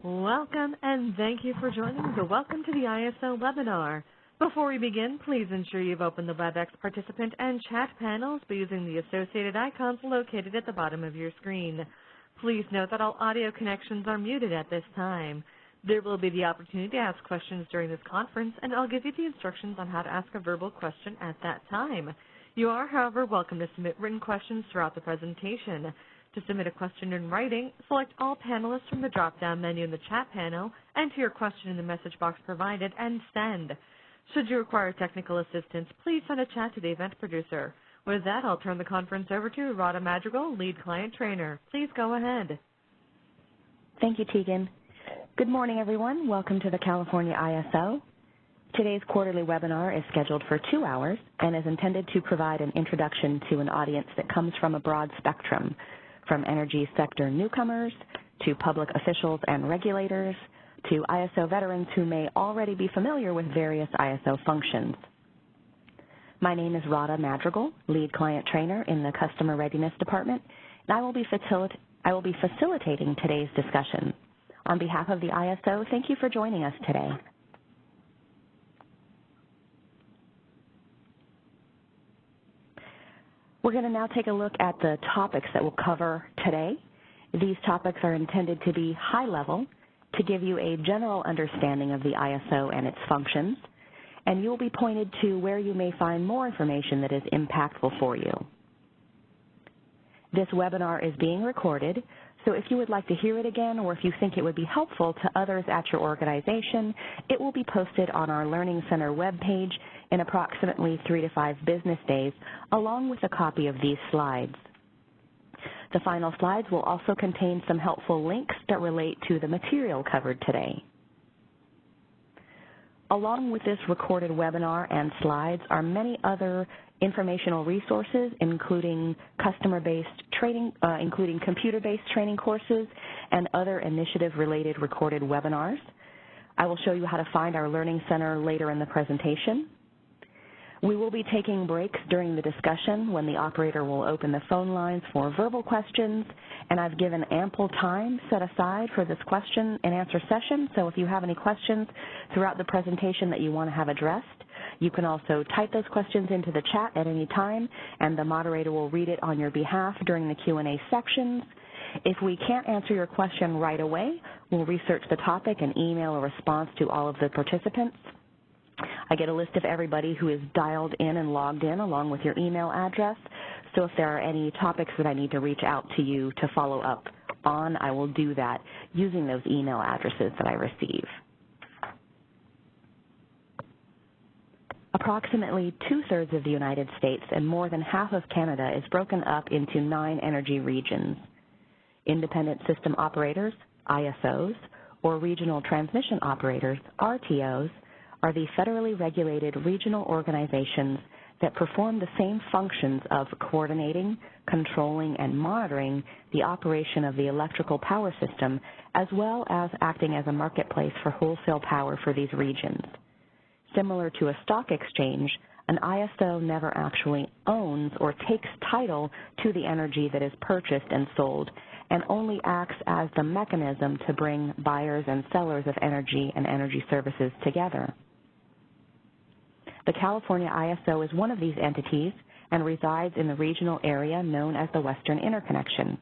Welcome, and thank you for joining the Welcome to the ISO webinar. Before we begin, please ensure you've opened the WebEx participant and chat panels by using the associated icons located at the bottom of your screen. Please note that all audio connections are muted at this time. There will be the opportunity to ask questions during this conference, and I'll give you the instructions on how to ask a verbal question at that time. You are, however, welcome to submit written questions throughout the presentation. To submit a question in writing, select all panelists from the drop-down menu in the chat panel, enter your question in the message box provided, and send. Should you require technical assistance, please send a chat to the event producer. With that, I'll turn the conference over to Radha Madrigal, Lead Client Trainer. Please go ahead. Thank you, Tegan. Good morning, everyone. Welcome to the California ISO. Today's quarterly webinar is scheduled for 2 hours and is intended to provide an introduction to an audience that comes from a broad spectrum, from energy sector newcomers to public officials and regulators to ISO veterans who may already be familiar with various ISO functions. My name is Radha Madrigal, Lead Client Trainer in the Customer Readiness Department, and I will be facilitating today's discussion. On behalf of the ISO, thank you for joining us today. We're going to now take a look at the topics that we'll cover today. These topics are intended to be high level to give you a general understanding of the ISO and its functions, and you'll be pointed to where you may find more information that is impactful for you. This webinar is being recorded, so if you would like to hear it again or if you think it would be helpful to others at your organization, it will be posted on our Learning Center webpage in approximately 3 to 5 business days, along with a copy of these slides. The final slides will also contain some helpful links that relate to the material covered today. Along with this recorded webinar and slides are many other informational resources, including customer-based training, including computer-based training courses and other initiative-related recorded webinars. I will show you how to find our Learning Center later in the presentation. We will be taking breaks during the discussion when the operator will open the phone lines for verbal questions, and I've given ample time set aside for this question and answer session, so if you have any questions throughout the presentation that you want to have addressed, you can also type those questions into the chat at any time, and the moderator will read it on your behalf during the Q&A sections. If we can't answer your question right away, we'll research the topic and email a response to all of the participants. I get a list of everybody who is dialed in and logged in along with your email address, so if there are any topics that I need to reach out to you to follow up on, I will do that using those email addresses that I receive. Approximately 2/3 of the United States and more than half of Canada is broken up into 9 energy regions. Independent system operators, ISOs, or regional transmission operators, RTOs, are the federally regulated regional organizations that perform the same functions of coordinating, controlling, and monitoring the operation of the electrical power system, as well as acting as a marketplace for wholesale power for these regions. Similar to a stock exchange, an ISO never actually owns or takes title to the energy that is purchased and sold, and only acts as the mechanism to bring buyers and sellers of energy and energy services together. The California ISO is one of these entities and resides in the regional area known as the Western Interconnection.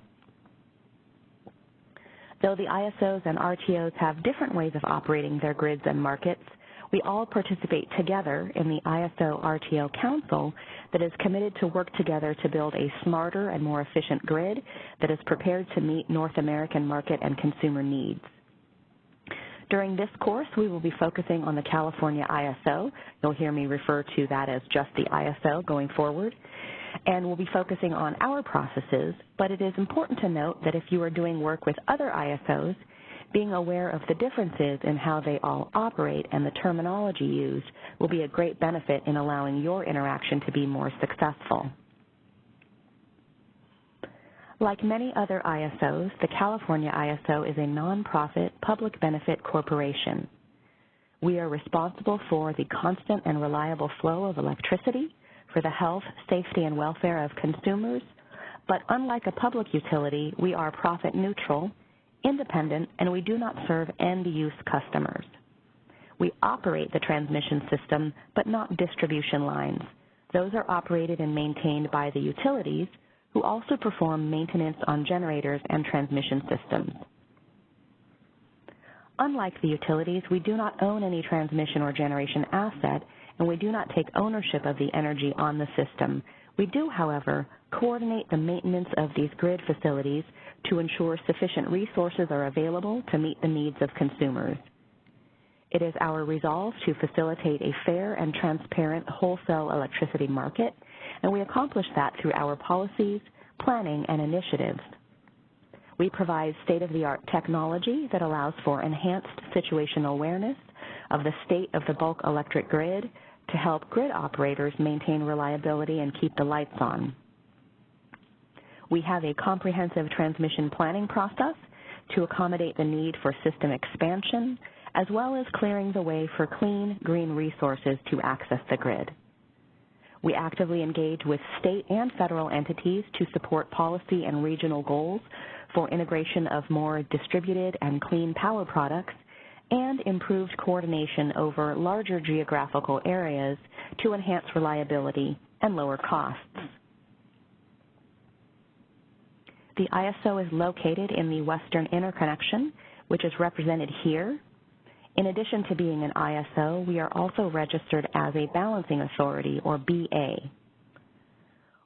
Though the ISOs and RTOs have different ways of operating their grids and markets, we all participate together in the ISO-RTO Council that is committed to work together to build a smarter and more efficient grid that is prepared to meet North American market and consumer needs. During this course, we will be focusing on the California ISO. You'll hear me refer to that as just the ISO going forward. And we'll be focusing on our processes, but it is important to note that if you are doing work with other ISOs, being aware of the differences in how they all operate and the terminology used will be a great benefit in allowing your interaction to be more successful. Like many other ISOs, the California ISO is a nonprofit public benefit corporation. We are responsible for the constant and reliable flow of electricity, for the health, safety, and welfare of consumers, but unlike a public utility, we are profit neutral independent, and we do not serve end-use customers. We operate the transmission system, but not distribution lines. Those are operated and maintained by the utilities, who also perform maintenance on generators and transmission systems. Unlike the utilities, we do not own any transmission or generation asset, and we do not take ownership of the energy on the system. We do, however, coordinate the maintenance of these grid facilities to ensure sufficient resources are available to meet the needs of consumers. It is our resolve to facilitate a fair and transparent wholesale electricity market, and we accomplish that through our policies, planning, and initiatives. We provide state-of-the-art technology that allows for enhanced situational awareness of the state of the bulk electric grid to help grid operators maintain reliability and keep the lights on. We have a comprehensive transmission planning process to accommodate the need for system expansion, as well as clearing the way for clean, green resources to access the grid. We actively engage with state and federal entities to support policy and regional goals for integration of more distributed and clean power products and improved coordination over larger geographical areas to enhance reliability and lower costs. The ISO is located in the Western Interconnection, which is represented here. In addition to being an ISO, we are also registered as a balancing authority, or BA.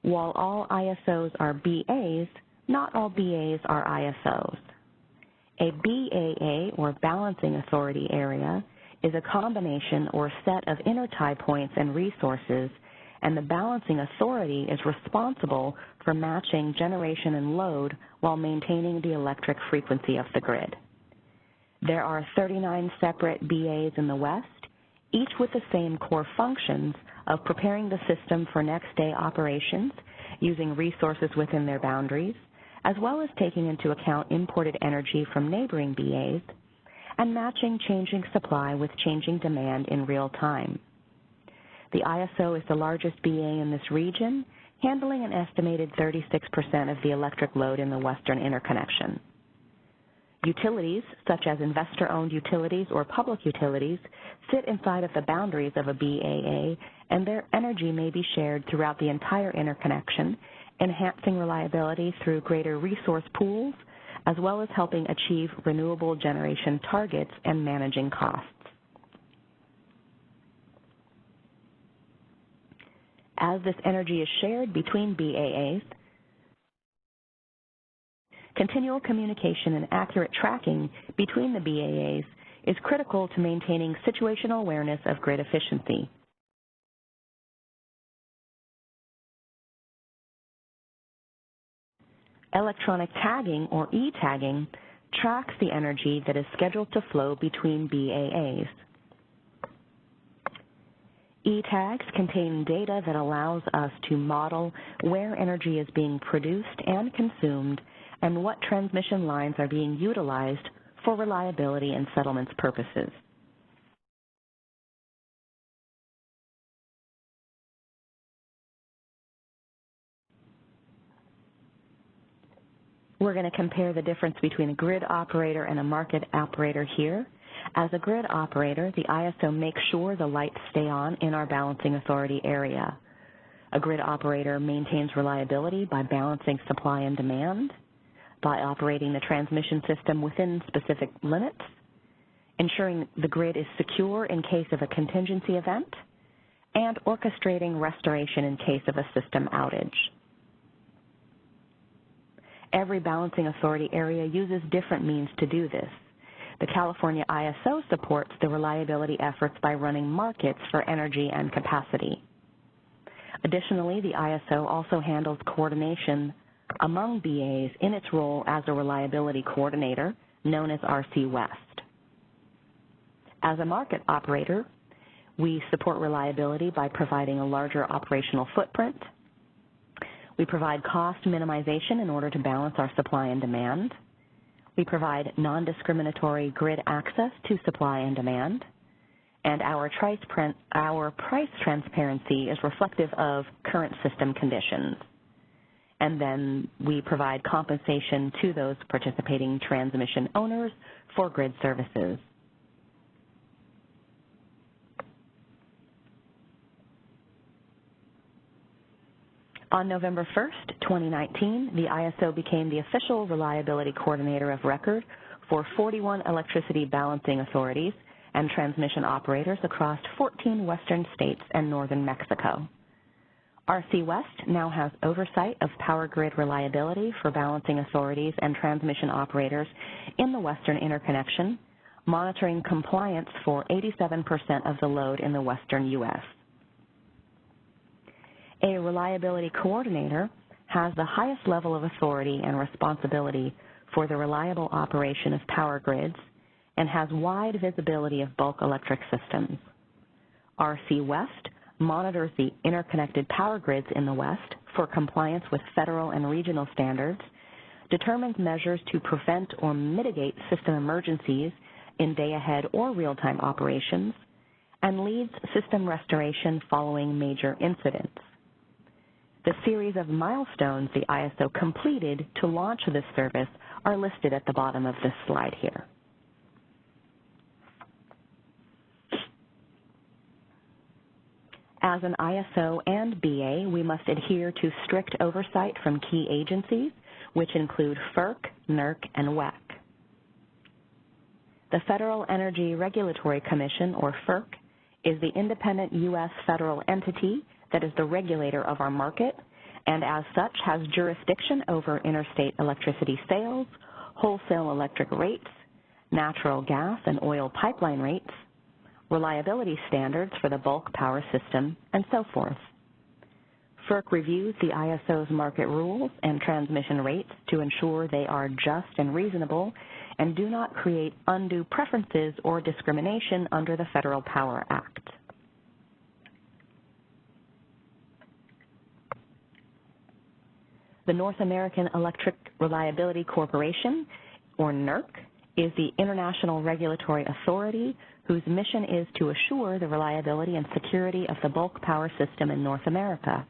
While all ISOs are BAs, not all BAs are ISOs. A BAA, or Balancing Authority Area, is a combination or set of intertie points and resources, and the Balancing Authority is responsible for matching generation and load while maintaining the electric frequency of the grid. There are 39 separate BAs in the West, each with the same core functions of preparing the system for next-day operations using resources within their boundaries, as well as taking into account imported energy from neighboring BAs, and matching changing supply with changing demand in real time. The ISO is the largest BA in this region, handling an estimated 36% of the electric load in the Western Interconnection. Utilities, such as investor-owned utilities or public utilities, sit inside of the boundaries of a BAA, and their energy may be shared throughout the entire interconnection, enhancing reliability through greater resource pools, as well as helping achieve renewable generation targets and managing costs. As this energy is shared between BAAs, continual communication and accurate tracking between the BAAs is critical to maintaining situational awareness of grid efficiency. Electronic tagging, or e-tagging, tracks the energy that is scheduled to flow between BAAs. E-tags contain data that allows us to model where energy is being produced and consumed and what transmission lines are being utilized for reliability and settlements purposes. We're going to compare the difference between a grid operator and a market operator here. As a grid operator, the ISO makes sure the lights stay on in our balancing authority area. A grid operator maintains reliability by balancing supply and demand, by operating the transmission system within specific limits, ensuring the grid is secure in case of a contingency event, and orchestrating restoration in case of a system outage. Every balancing authority area uses different means to do this. The California ISO supports the reliability efforts by running markets for energy and capacity. Additionally, the ISO also handles coordination among BAs in its role as a reliability coordinator, known as RC West. As a market operator, we support reliability by providing a larger operational footprint. We provide cost minimization in order to balance our supply and demand. We provide non-discriminatory grid access to supply and demand. And our price transparency is reflective of current system conditions. and then we provide compensation to those participating transmission owners for grid services. On November 1st, 2019, the ISO became the official reliability coordinator of record for 41 electricity balancing authorities and transmission operators across 14 western states and northern Mexico. RC West now has oversight of power grid reliability for balancing authorities and transmission operators in the Western Interconnection, monitoring compliance for 87% of the load in the western U.S. A reliability coordinator has the highest level of authority and responsibility for the reliable operation of power grids and has wide visibility of bulk electric systems. RC West monitors the interconnected power grids in the West for compliance with federal and regional standards, determines measures to prevent or mitigate system emergencies in day-ahead or real-time operations, and leads system restoration following major incidents. The series of milestones the ISO completed to launch this service are listed at the bottom of this slide here. As an ISO and BA, we must adhere to strict oversight from key agencies, which include FERC, NERC, and WEC. The Federal Energy Regulatory Commission, or FERC, is the independent U.S. federal entity that is the regulator of our market, and as such has jurisdiction over interstate electricity sales, wholesale electric rates, natural gas and oil pipeline rates, reliability standards for the bulk power system, and so forth. FERC reviews the ISO's market rules and transmission rates to ensure they are just and reasonable and do not create undue preferences or discrimination under the Federal Power Act. The North American Electric Reliability Corporation, or NERC, is the international regulatory authority whose mission is to assure the reliability and security of the bulk power system in North America.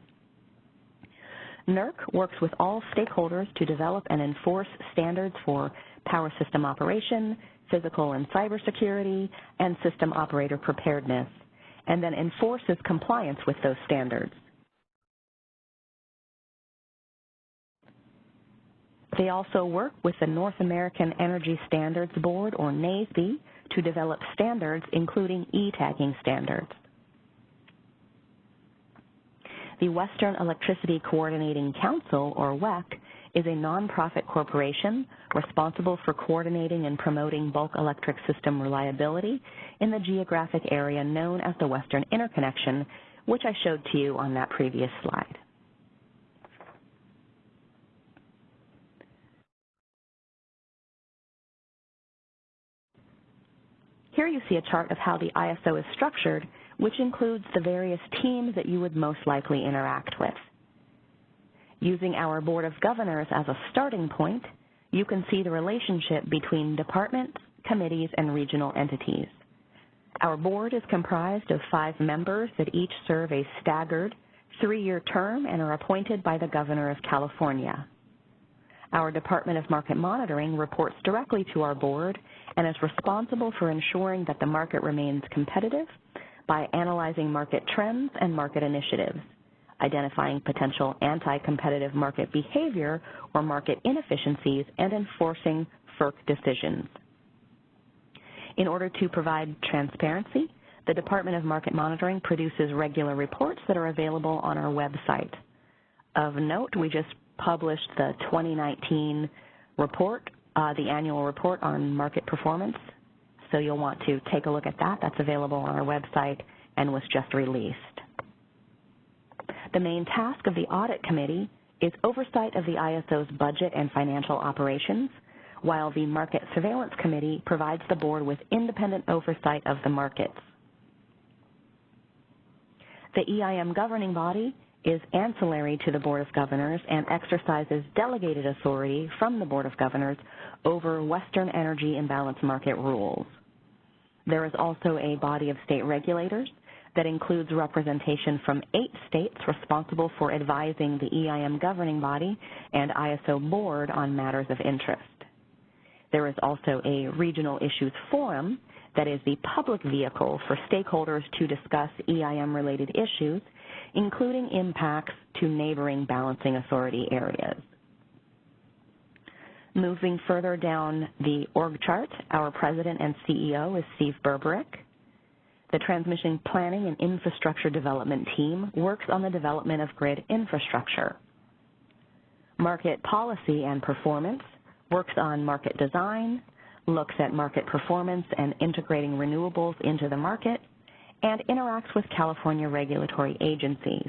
NERC works with all stakeholders to develop and enforce standards for power system operation, physical and cybersecurity, and system operator preparedness, and then enforces compliance with those standards. They also work with the North American Energy Standards Board, or NASB, to develop standards, including e-tagging standards. The Western Electricity Coordinating Council, or WEC, is a nonprofit corporation responsible for coordinating and promoting bulk electric system reliability in the geographic area known as the Western Interconnection, which I showed to you on that previous slide. Here you see a chart of how the ISO is structured, which includes the various teams that you would most likely interact with. Using our Board of Governors as a starting point, you can see the relationship between departments, committees, and regional entities. Our board is comprised of 5 members that each serve a staggered 3-year term and are appointed by the Governor of California. Our Department of Market Monitoring reports directly to our board and is responsible for ensuring that the market remains competitive by analyzing market trends and market initiatives, identifying potential anti-competitive market behavior or market inefficiencies, and enforcing FERC decisions. In order to provide transparency, the Department of Market Monitoring produces regular reports that are available on our website. Of note, we just published the 2019 report, the annual report on market performance. So you'll want to take a look at that. That's available on our website and was just released. The main task of the Audit Committee is oversight of the ISO's budget and financial operations, while the Market Surveillance Committee provides the board with independent oversight of the markets. The EIM governing body is ancillary to the Board of Governors and exercises delegated authority from the Board of Governors over Western energy imbalance market rules. There is also a body of state regulators that includes representation from 8 states responsible for advising the EIM governing body and ISO board on matters of interest. There is also a Regional Issues Forum that is the public vehicle for stakeholders to discuss EIM-related issues, including impacts to neighboring balancing authority areas. Moving further down the org chart, our president and CEO is Steve Berberick. The Transmission Planning and Infrastructure Development Team works on the development of grid infrastructure. Market Policy and Performance works on market design, looks at market performance and integrating renewables into the market, and interacts with California regulatory agencies.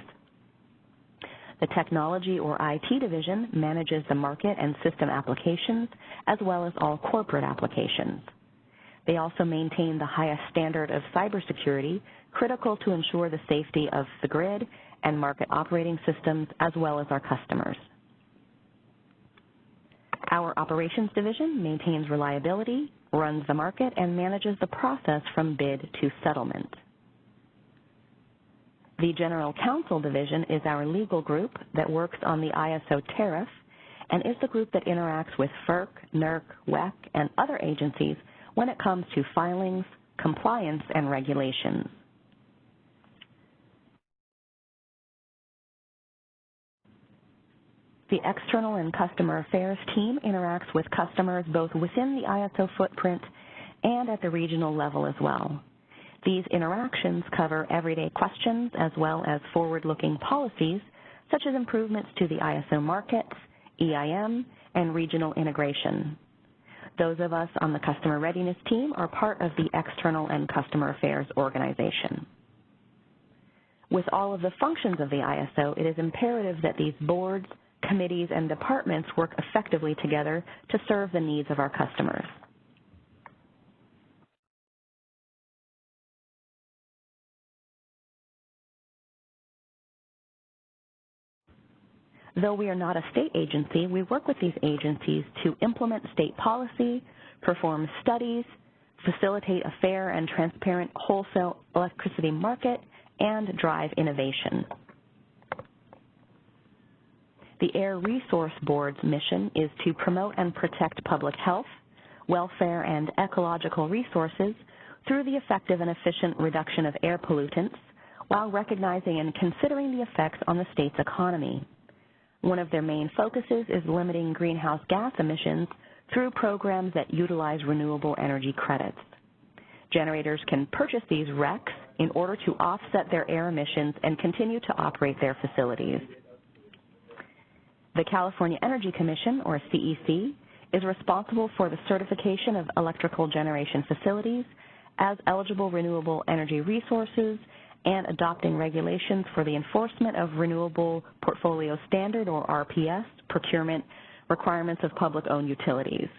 The Technology or IT Division manages the market and system applications, as well as all corporate applications. They also maintain the highest standard of cybersecurity, critical to ensure the safety of the grid and market operating systems, as well as our customers. Our Operations Division maintains reliability, runs the market, and manages the process from bid to settlement. The General Counsel Division is our legal group that works on the ISO tariff and is the group that interacts with FERC, NERC, WEC, and other agencies when it comes to filings, compliance, and regulations. The External and Customer Affairs team interacts with customers both within the ISO footprint and at the regional level as well. These interactions cover everyday questions as well as forward-looking policies, such as improvements to the ISO markets, EIM, and regional integration. Those of us on the Customer Readiness team are part of the External and Customer Affairs organization. With all of the functions of the ISO, it is imperative that these boards, committees, and departments work effectively together to serve the needs of our customers. Though we are not a state agency, we work with these agencies to implement state policy, perform studies, facilitate a fair and transparent wholesale electricity market, and drive innovation. The Air Resource Board's mission is to promote and protect public health, welfare, and ecological resources through the effective and efficient reduction of air pollutants while recognizing and considering the effects on the state's economy. One of their main focuses is limiting greenhouse gas emissions through programs that utilize renewable energy credits. Generators can purchase these RECs in order to offset their air emissions and continue to operate their facilities. The California Energy Commission, or CEC, is responsible for the certification of electrical generation facilities as eligible renewable energy resources and adopting regulations for the enforcement of Renewable Portfolio Standard, or RPS, procurement requirements of public-owned utilities.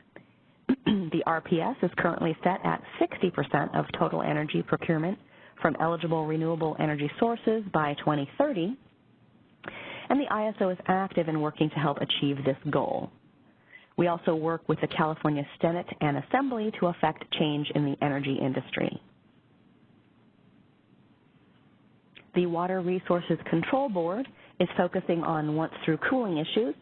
The RPS is currently set at 60% of total energy procurement from eligible renewable energy sources by 2030, and the ISO is active in working to help achieve this goal. We also work with the California Senate and Assembly to effect change in the energy industry. The Water Resources Control Board is focusing on once-through cooling issues.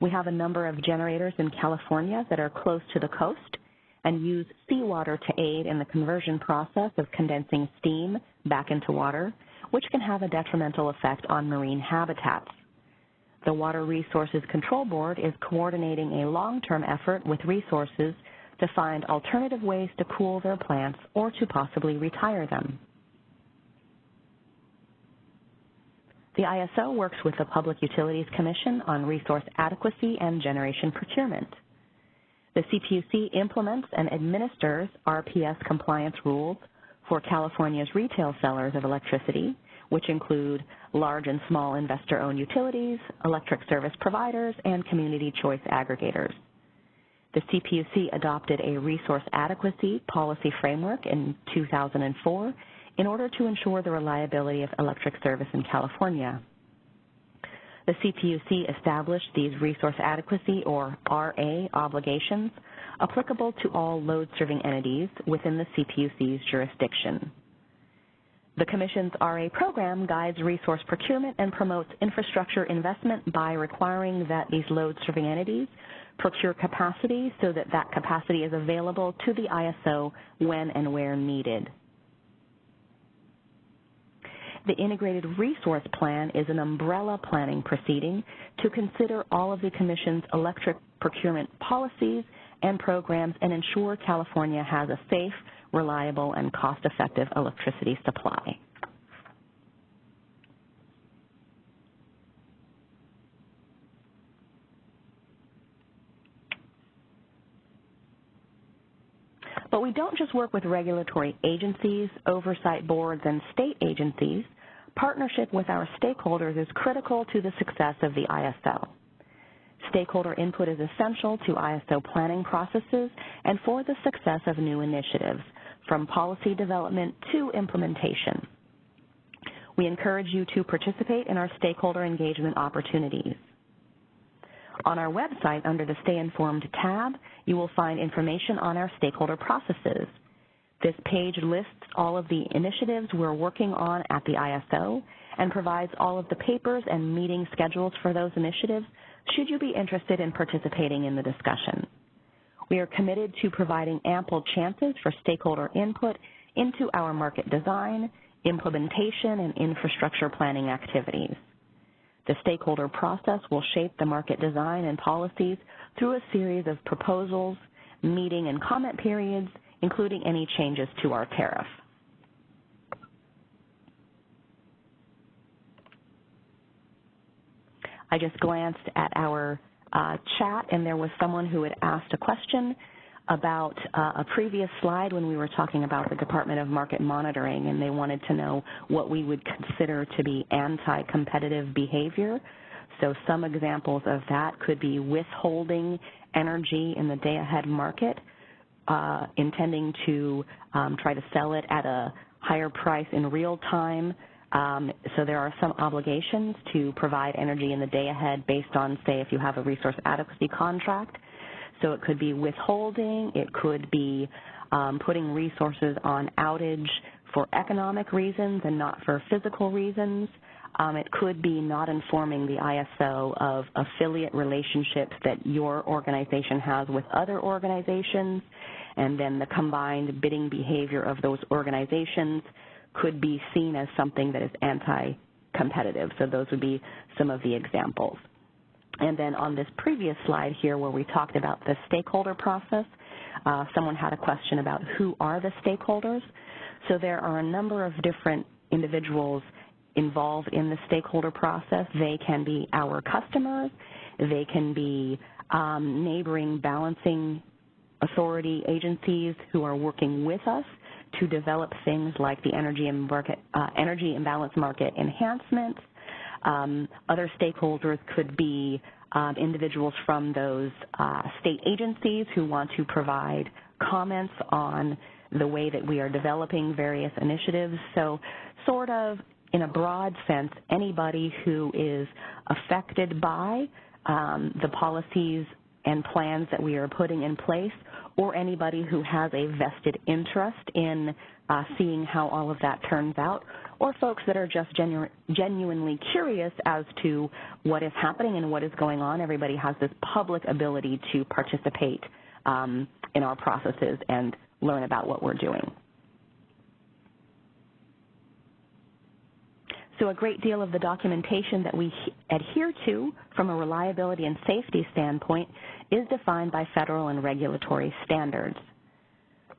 We have a number of generators in California that are close to the coast and use seawater to aid in the conversion process of condensing steam back into water, which can have a detrimental effect on marine habitats. The Water Resources Control Board is coordinating a long-term effort with resources to find alternative ways to cool their plants or to possibly retire them. The ISO works with the Public Utilities Commission on resource adequacy and generation procurement. The CPUC implements and administers RPS compliance rules for California's retail sellers of electricity, which include large and small investor-owned utilities, electric service providers, and community choice aggregators. The CPUC adopted a resource adequacy policy framework in 2004 in order to ensure the reliability of electric service in California. The CPUC established these resource adequacy, or RA, obligations applicable to all load-serving entities within the CPUC's jurisdiction. The Commission's RA program guides resource procurement and promotes infrastructure investment by requiring that these load-serving entities procure capacity so that that capacity is available to the ISO when and where needed. The Integrated Resource Plan is an umbrella planning proceeding to consider all of the Commission's electric procurement policies and programs and ensure California has a safe, reliable, and cost-effective electricity supply. But we don't just work with regulatory agencies, oversight boards, and state agencies. Partnership with our stakeholders is critical to the success of the ISO. Stakeholder input is essential to ISO planning processes and for the success of new initiatives, from policy development to implementation. We encourage you to participate in our stakeholder engagement opportunities. On our website, under the Stay Informed tab, you will find information on our stakeholder processes. This page lists all of the initiatives we're working on at the ISO and provides all of the papers and meeting schedules for those initiatives should you be interested in participating in the discussion. We are committed to providing ample chances for stakeholder input into our market design, implementation, and infrastructure planning activities. The stakeholder process will shape the market design and policies through a series of proposals, meeting and comment periods, including any changes to our tariff. I just glanced at our chat, and there was someone who had asked a question about a previous slide when we were talking about the Department of Market Monitoring, and they wanted to know what we would consider to be anti-competitive behavior. So some examples of that could be withholding energy in the day-ahead market, intending to try to sell it at a higher price in real time. So there are some obligations to provide energy in the day ahead based on, say, if you have a resource adequacy contract. So it could be withholding, it could be putting resources on outage for economic reasons and not for physical reasons. It could be not informing the ISO of affiliate relationships that your organization has with other organizations, and then the combined bidding behavior of those organizations could be seen as something that is anti-competitive. So those would be some of the examples. And then on this previous slide here where we talked about the stakeholder process, someone had a question about who are the stakeholders. So there are a number of different individuals involved in the stakeholder process. They can be our customers. They can be neighboring balancing authority agencies who are working with us to develop things like the energy imbalance market enhancement. Other stakeholders could be individuals from those state agencies who want to provide comments on the way that we are developing various initiatives. So sort of in a broad sense, anybody who is affected by the policies and plans that we are putting in place, or anybody who has a vested interest in seeing how all of that turns out, or folks that are just genuinely curious as to what is happening and what is going on. Everybody has this public ability to participate in our processes and learn about what we're doing. So a great deal of the documentation that we adhere to from a reliability and safety standpoint is defined by federal and regulatory standards.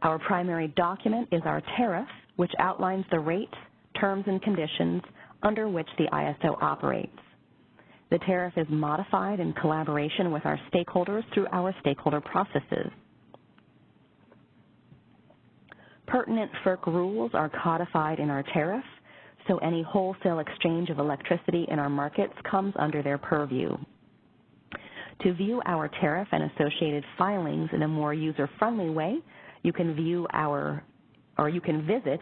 Our primary document is our tariff, which outlines the rates, terms, and conditions under which the ISO operates. The tariff is modified in collaboration with our stakeholders through our stakeholder processes. Pertinent FERC rules are codified in our tariff, so any wholesale exchange of electricity in our markets comes under their purview. To view our tariff and associated filings in a more user-friendly way, you can visit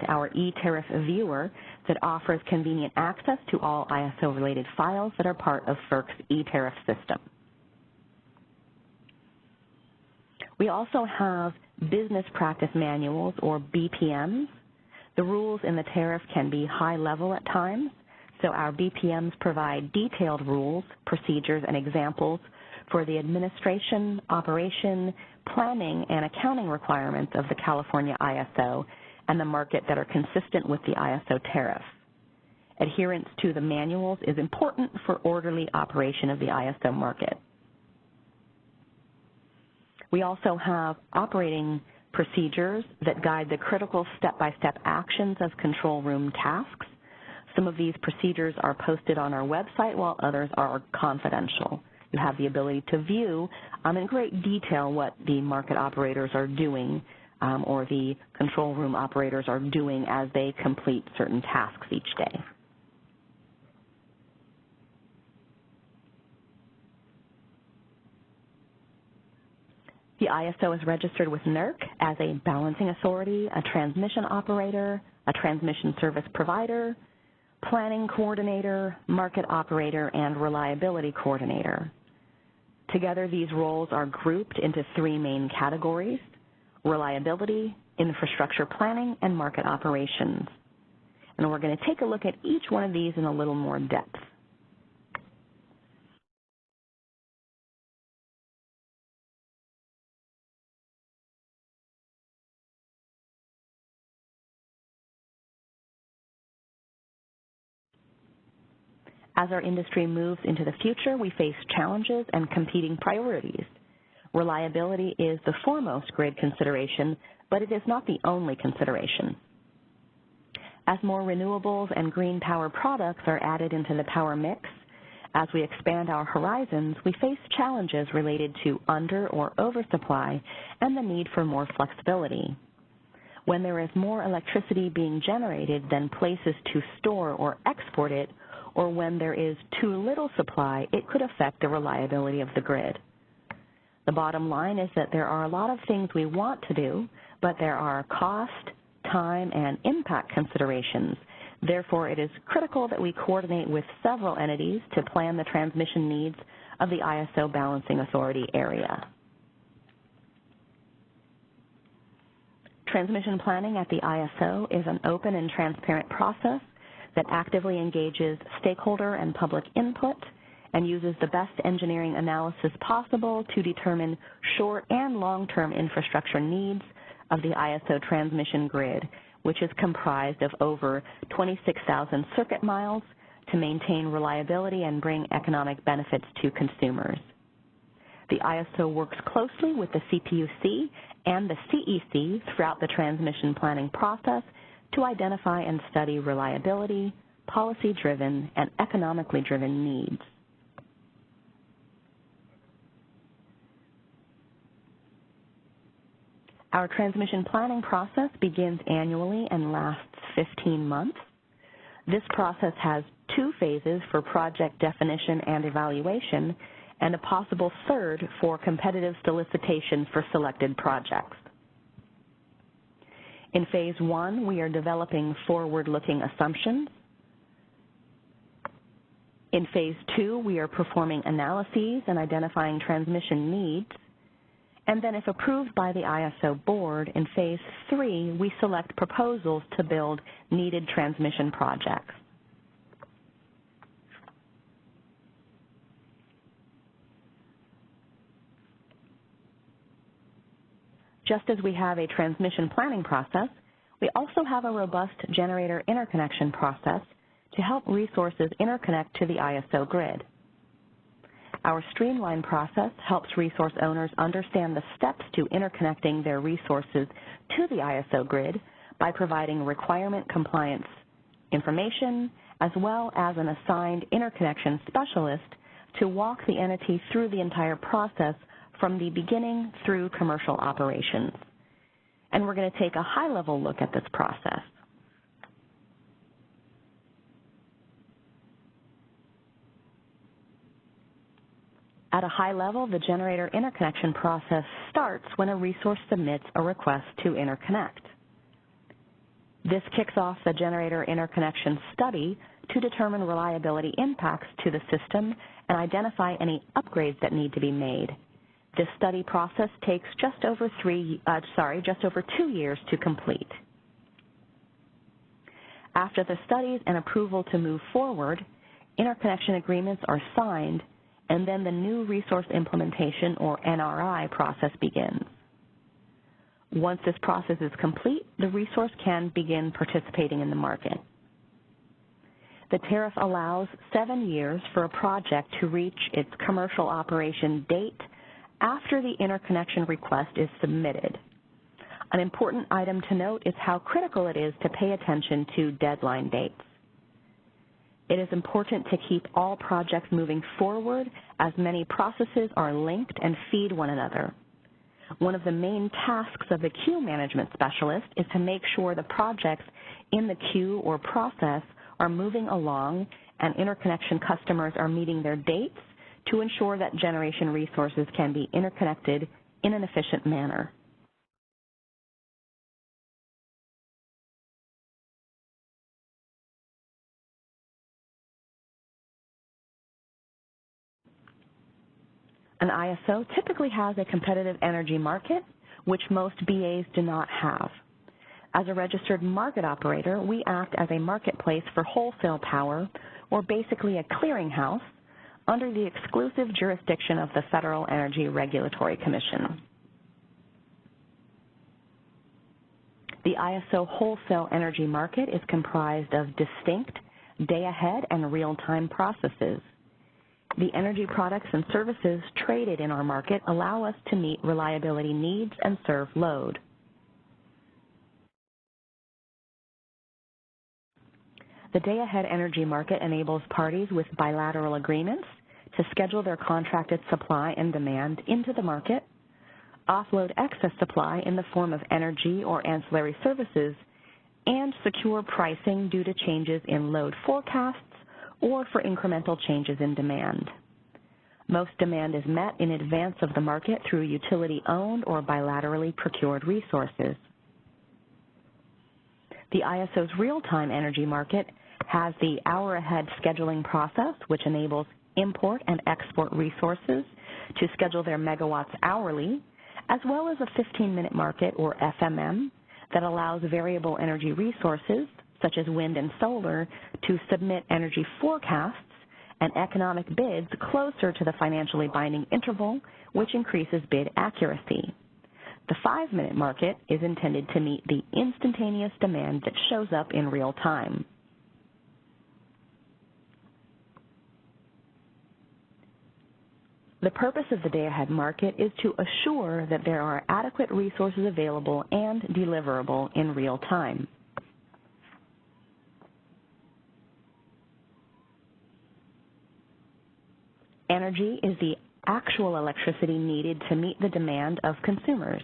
our e-tariff viewer that offers convenient access to all ISO-related files that are part of FERC's e-tariff system. We also have business practice manuals, or BPMs. The rules in the tariff can be high level at times, so our BPMs provide detailed rules, procedures, and examples for the administration, operation, planning, and accounting requirements of the California ISO and the market that are consistent with the ISO tariff. Adherence to the manuals is important for orderly operation of the ISO market. We also have operating procedures that guide the critical step-by-step actions of control room tasks. Some of these procedures are posted on our website while others are confidential. You have the ability to view in great detail what the market operators are doing or the control room operators are doing as they complete certain tasks each day. The ISO is registered with NERC as a balancing authority, a transmission operator, a transmission service provider, planning coordinator, market operator, and reliability coordinator. Together, these roles are grouped into three main categories: reliability, infrastructure planning, and market operations. And we're going to take a look at each one of these in a little more depth. As our industry moves into the future, we face challenges and competing priorities. Reliability is the foremost grid consideration, but it is not the only consideration. As more renewables and green power products are added into the power mix, as we expand our horizons, we face challenges related to under- or oversupply and the need for more flexibility. When there is more electricity being generated than places to store or export it, or when there is too little supply, it could affect the reliability of the grid. The bottom line is that there are a lot of things we want to do, but there are cost, time, and impact considerations. Therefore, it is critical that we coordinate with several entities to plan the transmission needs of the ISO Balancing Authority area. Transmission planning at the ISO is an open and transparent process that actively engages stakeholder and public input and uses the best engineering analysis possible to determine short and long-term infrastructure needs of the ISO transmission grid, which is comprised of over 26,000 circuit miles to maintain reliability and bring economic benefits to consumers. The ISO works closely with the CPUC and the CEC throughout the transmission planning process to identify and study reliability, policy-driven, and economically driven needs. Our transmission planning process begins annually and lasts 15 months. This process has two phases for project definition and evaluation, and a possible third for competitive solicitation for selected projects. In Phase 1, we are developing forward-looking assumptions. In Phase 2, we are performing analyses and identifying transmission needs. And then if approved by the ISO board, in Phase 3, we select proposals to build needed transmission projects. Just as we have a transmission planning process, we also have a robust generator interconnection process to help resources interconnect to the ISO grid. Our streamlined process helps resource owners understand the steps to interconnecting their resources to the ISO grid by providing requirement compliance information as well as an assigned interconnection specialist to walk the entity through the entire process from the beginning through commercial operations. And we're going to take a high-level look at this process. At a high level, the generator interconnection process starts when a resource submits a request to interconnect. This kicks off the generator interconnection study to determine reliability impacts to the system and identify any upgrades that need to be made. This study process takes just over 2 years to complete. After the studies and approval to move forward, interconnection agreements are signed, and then the new resource implementation, or NRI, process begins. Once this process is complete, the resource can begin participating in the market. The tariff allows 7 years for a project to reach its commercial operation date after the interconnection request is submitted. An important item to note is how critical it is to pay attention to deadline dates. It is important to keep all projects moving forward as many processes are linked and feed one another. One of the main tasks of the queue management specialist is to make sure the projects in the queue or process are moving along and interconnection customers are meeting their dates to ensure that generation resources can be interconnected in an efficient manner. An ISO typically has a competitive energy market, which most BAs do not have. As a registered market operator, we act as a marketplace for wholesale power, or basically a clearinghouse, under the exclusive jurisdiction of the Federal Energy Regulatory Commission. The ISO wholesale energy market is comprised of distinct day-ahead and real-time processes. The energy products and services traded in our market allow us to meet reliability needs and serve load. The day-ahead energy market enables parties with bilateral agreements to schedule their contracted supply and demand into the market, offload excess supply in the form of energy or ancillary services, and secure pricing due to changes in load forecasts or for incremental changes in demand. Most demand is met in advance of the market through utility-owned or bilaterally procured resources. The ISO's real-time energy market has the hour-ahead scheduling process, which enables import and export resources to schedule their megawatts hourly, as well as a 15-minute market, or FMM, that allows variable energy resources, such as wind and solar, to submit energy forecasts and economic bids closer to the financially binding interval, which increases bid accuracy. The 5-minute market is intended to meet the instantaneous demand that shows up in real time. The purpose of the day-ahead market is to assure that there are adequate resources available and deliverable in real time. Energy is the actual electricity needed to meet the demand of consumers.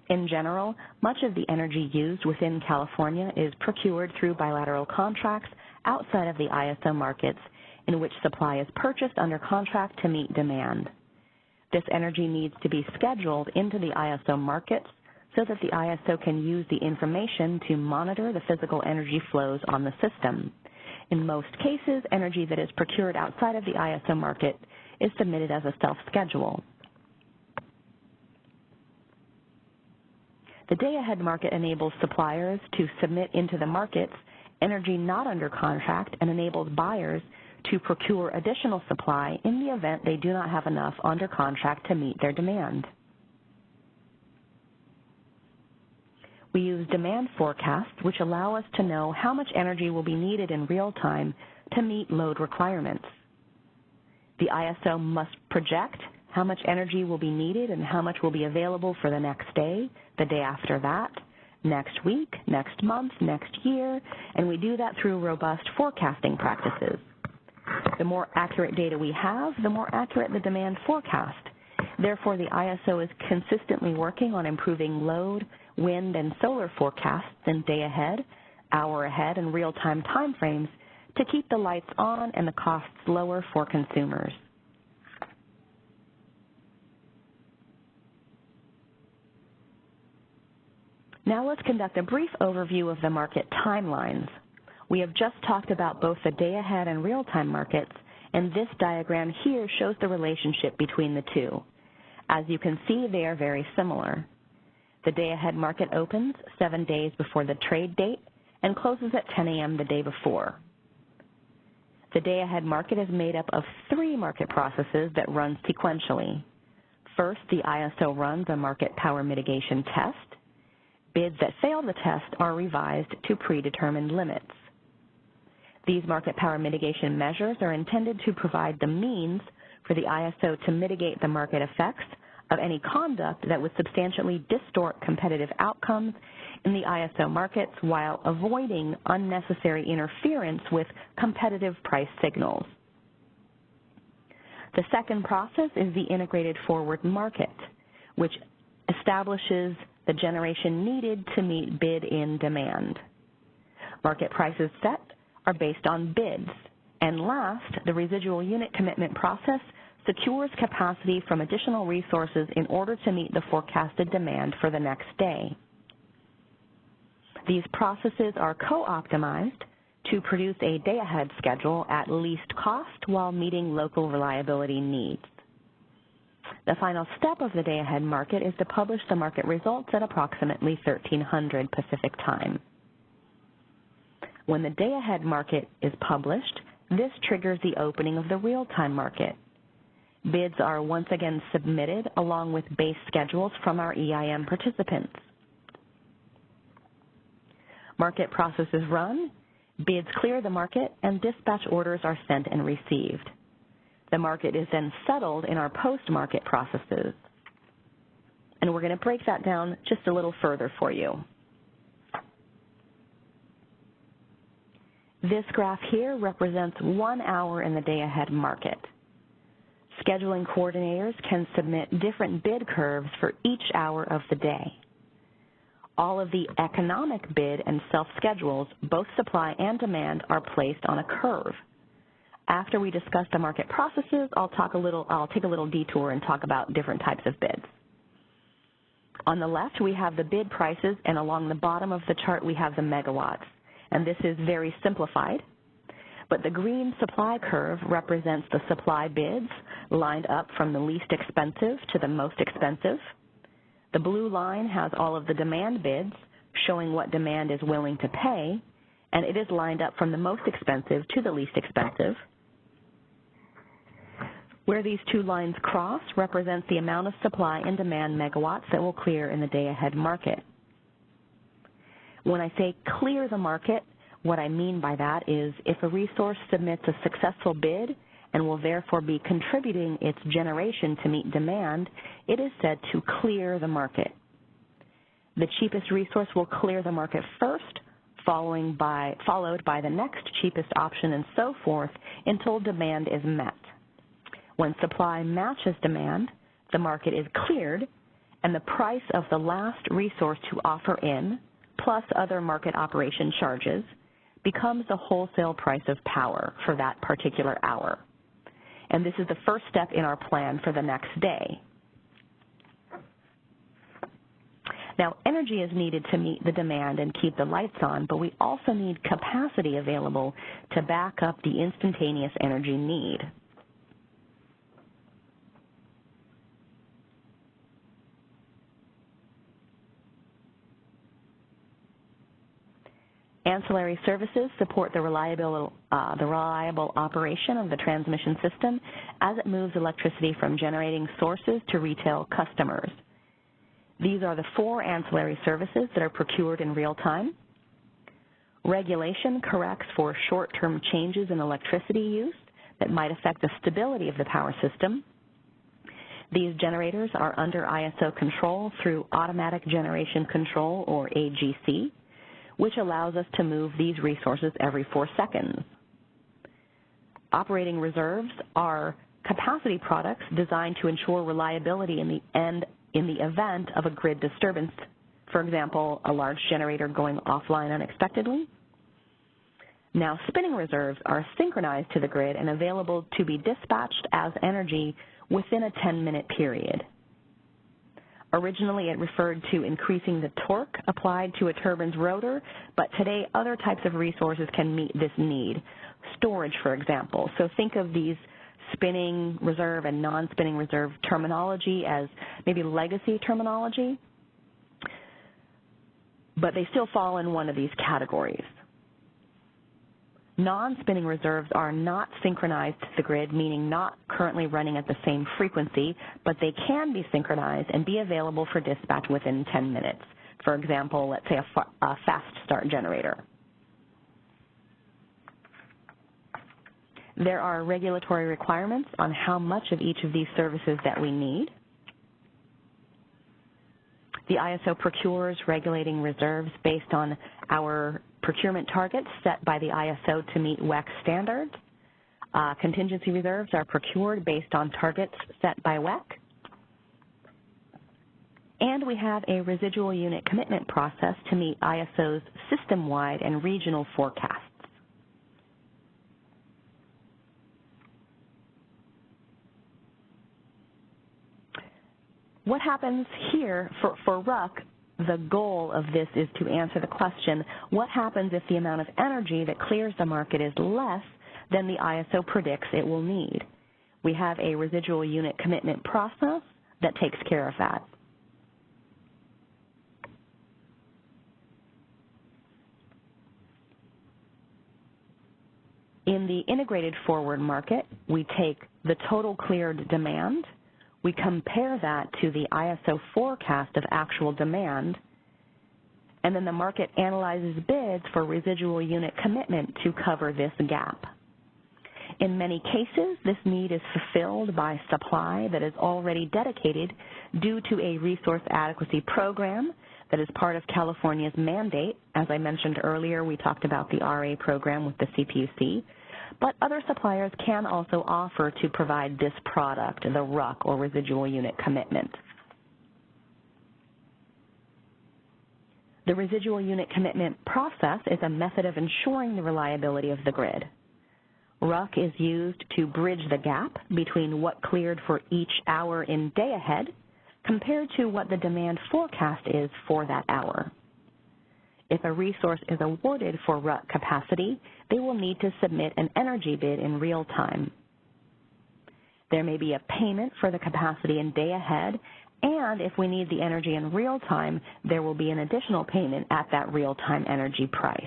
In general, much of the energy used within California is procured through bilateral contracts outside of the ISO markets, in which supply is purchased under contract to meet demand. This energy needs to be scheduled into the ISO markets so that the ISO can use the information to monitor the physical energy flows on the system. In most cases, energy that is procured outside of the ISO market is submitted as a self-schedule. The day-ahead market enables suppliers to submit into the markets energy not under contract and enables buyers to procure additional supply in the event they do not have enough under contract to meet their demand. We use demand forecasts, which allow us to know how much energy will be needed in real time to meet load requirements. The ISO must project how much energy will be needed and how much will be available for the next day, the day after that, next week, next month, next year, and we do that through robust forecasting practices. The more accurate data we have, the more accurate the demand forecast. Therefore, the ISO is consistently working on improving load, wind, and solar forecasts in day-ahead, hour-ahead, and real-time timeframes to keep the lights on and the costs lower for consumers. Now let's conduct a brief overview of the market timelines. We have just talked about both the day-ahead and real-time markets, and this diagram here shows the relationship between the two. As you can see, they are very similar. The day-ahead market opens 7 days before the trade date and closes at 10 a.m. the day before. The day-ahead market is made up of 3 market processes that run sequentially. First, the ISO runs a market power mitigation test. Bids that fail the test are revised to predetermined limits. These market power mitigation measures are intended to provide the means for the ISO to mitigate the market effects of any conduct that would substantially distort competitive outcomes in the ISO markets while avoiding unnecessary interference with competitive price signals. The second process is the integrated forward market, which establishes the generation needed to meet bid-in demand. Market prices set are based on bids. And last, the residual unit commitment process secures capacity from additional resources in order to meet the forecasted demand for the next day. These processes are co-optimized to produce a day-ahead schedule at least cost while meeting local reliability needs. The final step of the day-ahead market is to publish the market results at approximately 1300 Pacific time. When the day-ahead market is published, this triggers the opening of the real-time market. Bids are once again submitted along with base schedules from our EIM participants. Market processes run, bids clear the market, and dispatch orders are sent and received. The market is then settled in our post-market processes. And we're going to break that down just a little further for you. This graph here represents 1 hour in the day-ahead market. Scheduling coordinators can submit different bid curves for each hour of the day. All of the economic bid and self-schedules, both supply and demand, are placed on a curve. After we discuss the market processes, I'll take a little detour and talk about different types of bids. On the left, we have the bid prices, and along the bottom of the chart, we have the megawatts. And this is very simplified, but the green supply curve represents the supply bids lined up from the least expensive to the most expensive. The blue line has all of the demand bids showing what demand is willing to pay, and it is lined up from the most expensive to the least expensive. Where these two lines cross represents the amount of supply and demand megawatts that will clear in the day-ahead market. When I say clear the market, what I mean by that is if a resource submits a successful bid and will therefore be contributing its generation to meet demand, it is said to clear the market. The cheapest resource will clear the market first, followed by the next cheapest option and so forth until demand is met. When supply matches demand, the market is cleared, and the price of the last resource to offer in, plus other market operation charges, becomes the wholesale price of power for that particular hour. And this is the first step in our plan for the next day. Now, energy is needed to meet the demand and keep the lights on, but we also need capacity available to back up the instantaneous energy need. Ancillary services support the reliable operation of the transmission system as it moves electricity from generating sources to retail customers. These are the 4 ancillary services that are procured in real time. Regulation corrects for short-term changes in electricity use that might affect the stability of the power system. These generators are under ISO control through Automatic Generation Control, or AGC, which allows us to move these resources every 4 seconds. Operating reserves are capacity products designed to ensure reliability in the event of a grid disturbance, for example, a large generator going offline unexpectedly. Now, spinning reserves are synchronized to the grid and available to be dispatched as energy within a 10-minute period. Originally, it referred to increasing the torque applied to a turbine's rotor, but today other types of resources can meet this need. Storage, for example. So think of these spinning reserve and non-spinning reserve terminology as maybe legacy terminology, but they still fall in one of these categories. Non-spinning reserves are not synchronized to the grid, meaning not currently running at the same frequency, but they can be synchronized and be available for dispatch within 10 minutes. For example, let's say a fast start generator. There are regulatory requirements on how much of each of these services that we need. The ISO procures regulating reserves based on our procurement targets set by the ISO to meet WEC standards. Contingency reserves are procured based on targets set by WEC. And we have a residual unit commitment process to meet ISO's system-wide and regional forecasts. What happens here for RUC, the goal of this is to answer the question, what happens if the amount of energy that clears the market is less than the ISO predicts it will need? We have a residual unit commitment process that takes care of that. In the integrated forward market, we take the total cleared demand. We compare that to the ISO forecast of actual demand, and then the market analyzes bids for residual unit commitment to cover this gap. In many cases, this need is fulfilled by supply that is already dedicated due to a resource adequacy program that is part of California's mandate. As I mentioned earlier, we talked about the RA program with the CPUC. But other suppliers can also offer to provide this product, the RUC, or residual unit commitment. The residual unit commitment process is a method of ensuring the reliability of the grid. RUC is used to bridge the gap between what cleared for each hour in day ahead compared to what the demand forecast is for that hour. If a resource is awarded for RUC capacity, they will need to submit an energy bid in real time. There may be a payment for the capacity in day ahead, and if we need the energy in real time, there will be an additional payment at that real-time energy price.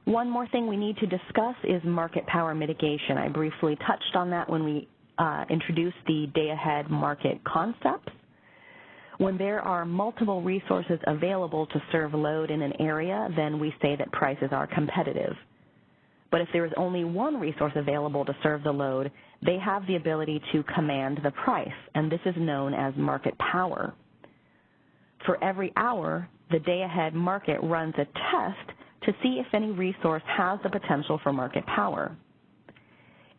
One more thing we need to discuss is market power mitigation. I briefly touched on that when we introduced the day-ahead market concepts. When there are multiple resources available to serve load in an area, then we say that prices are competitive. But if there is only one resource available to serve the load, they have the ability to command the price, and this is known as market power. For every hour, the day-ahead market runs a test to see if any resource has the potential for market power.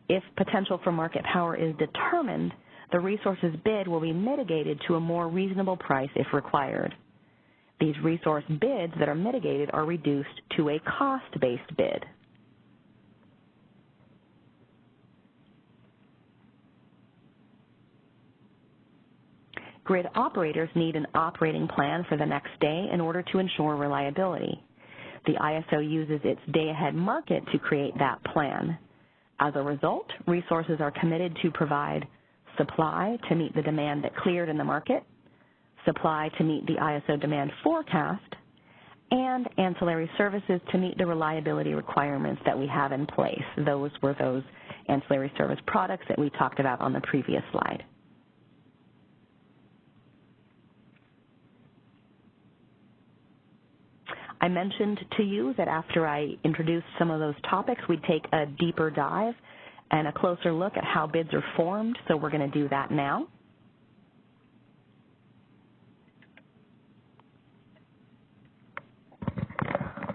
If potential for market power is determined, the resource's bid will be mitigated to a more reasonable price if required. These resource bids that are mitigated are reduced to a cost-based bid. Grid operators need an operating plan for the next day in order to ensure reliability. The ISO uses its day-ahead market to create that plan. As a result, resources are committed to provide supply to meet the demand that cleared in the market, supply to meet the ISO demand forecast, and ancillary services to meet the reliability requirements that we have in place. Those were those ancillary service products that we talked about on the previous slide. I mentioned to you that after I introduced some of those topics, we'd take a deeper dive and a closer look at how bids are formed, so we're going to do that now.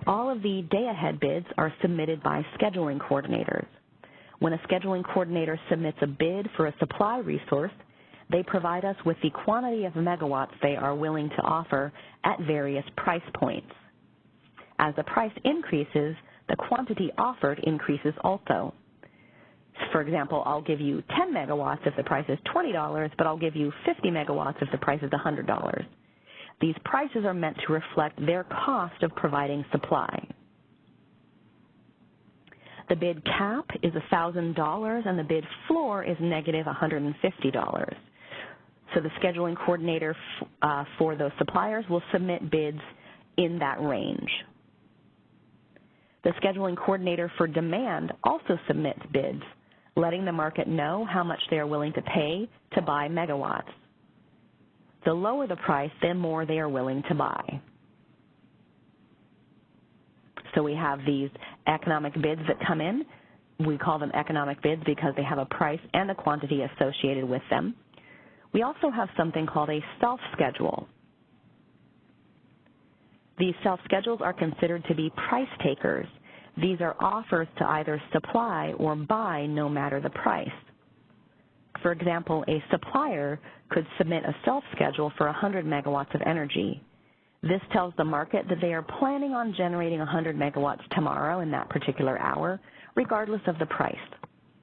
All of the day-ahead bids are submitted by scheduling coordinators. When a scheduling coordinator submits a bid for a supply resource, they provide us with the quantity of megawatts they are willing to offer at various price points. As the price increases, the quantity offered increases also. For example, I'll give you 10 megawatts if the price is $20, but I'll give you 50 megawatts if the price is $100. These prices are meant to reflect their cost of providing supply. The bid cap is $1,000 and the bid floor is negative $150. So the scheduling coordinator for those suppliers will submit bids in that range. The scheduling coordinator for demand also submits bids, letting the market know how much they are willing to pay to buy megawatts. The lower the price, the more they are willing to buy. So we have these economic bids that come in. We call them economic bids because they have a price and a quantity associated with them. We also have something called a self-schedule. These self-schedules are considered to be price takers. These are offers to either supply or buy no matter the price. For example, a supplier could submit a self-schedule for 100 megawatts of energy. This tells the market that they are planning on generating 100 megawatts tomorrow in that particular hour, regardless of the price.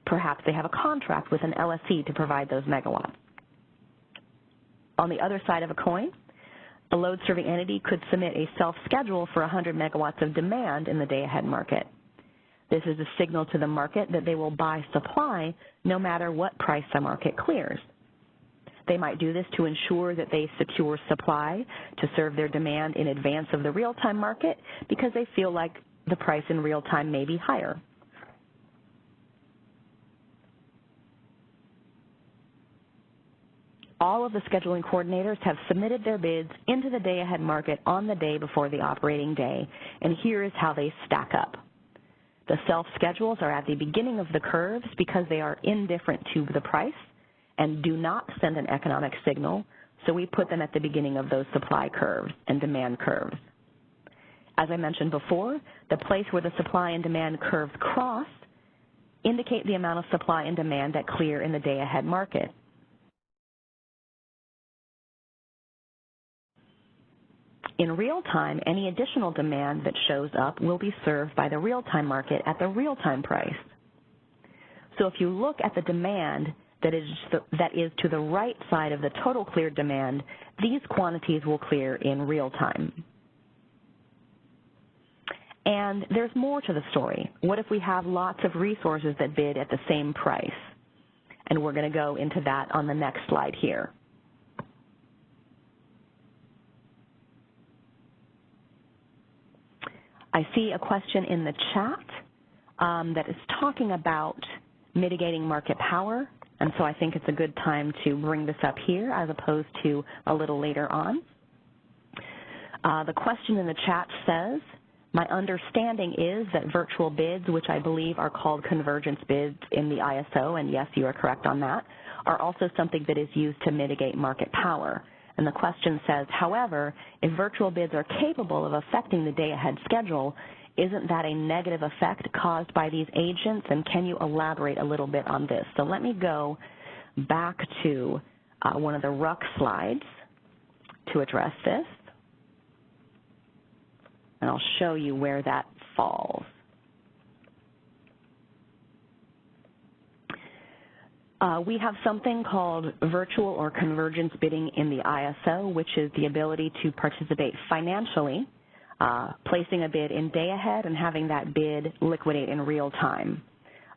Perhaps they have a contract with an LSE to provide those megawatts. On the other side of a coin, a load-serving entity could submit a self-schedule for 100 megawatts of demand in the day-ahead market. This is a signal to the market that they will buy supply no matter what price the market clears. They might do this to ensure that they secure supply to serve their demand in advance of the real-time market because they feel like the price in real time may be higher. All of the scheduling coordinators have submitted their bids into the day-ahead market on the day before the operating day, and here is how they stack up. The self-schedules are at the beginning of the curves because they are indifferent to the price and do not send an economic signal, so we put them at the beginning of those supply curves and demand curves. As I mentioned before, the place where the supply and demand curves cross indicate the amount of supply and demand that clear in the day-ahead market. In real time, any additional demand that shows up will be served by the real-time market at the real-time price. So if you look at the demand that is to the right side of the total cleared demand, these quantities will clear in real time. And there's more to the story. What if we have lots of resources that bid at the same price? And we're going to go into that on the next slide here. I see a question in the chat that is talking about mitigating market power, and so I think it's a good time to bring this up here as opposed to a little later on. The question in the chat says, my understanding is that virtual bids, which I believe are called convergence bids in the ISO, and yes, you are correct on that, are also something that is used to mitigate market power. And the question says, however, if virtual bids are capable of affecting the day-ahead schedule, isn't that a negative effect caused by these agents? And can you elaborate a little bit on this? So let me go back to one of the RUC slides to address this. And I'll show you where that falls. We have something called virtual or convergence bidding in the ISO, which is the ability to participate financially, placing a bid in day ahead and having that bid liquidate in real time.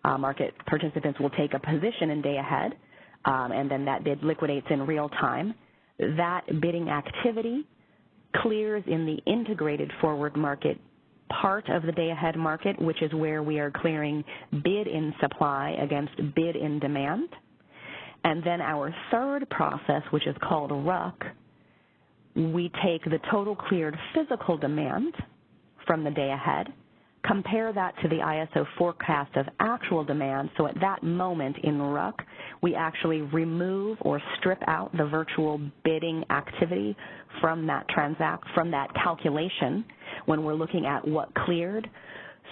Market participants will take a position in day ahead, and then that bid liquidates in real time. That bidding activity clears in the integrated forward market part of the day-ahead market, which is where we are clearing bid in supply against bid in demand. And then our third process, which is called RUC, we take the total cleared physical demand from the day ahead, compare that to the ISO forecast of actual demand. So at that moment in RUC, we actually remove or strip out the virtual bidding activity from that calculation when we're looking at what cleared.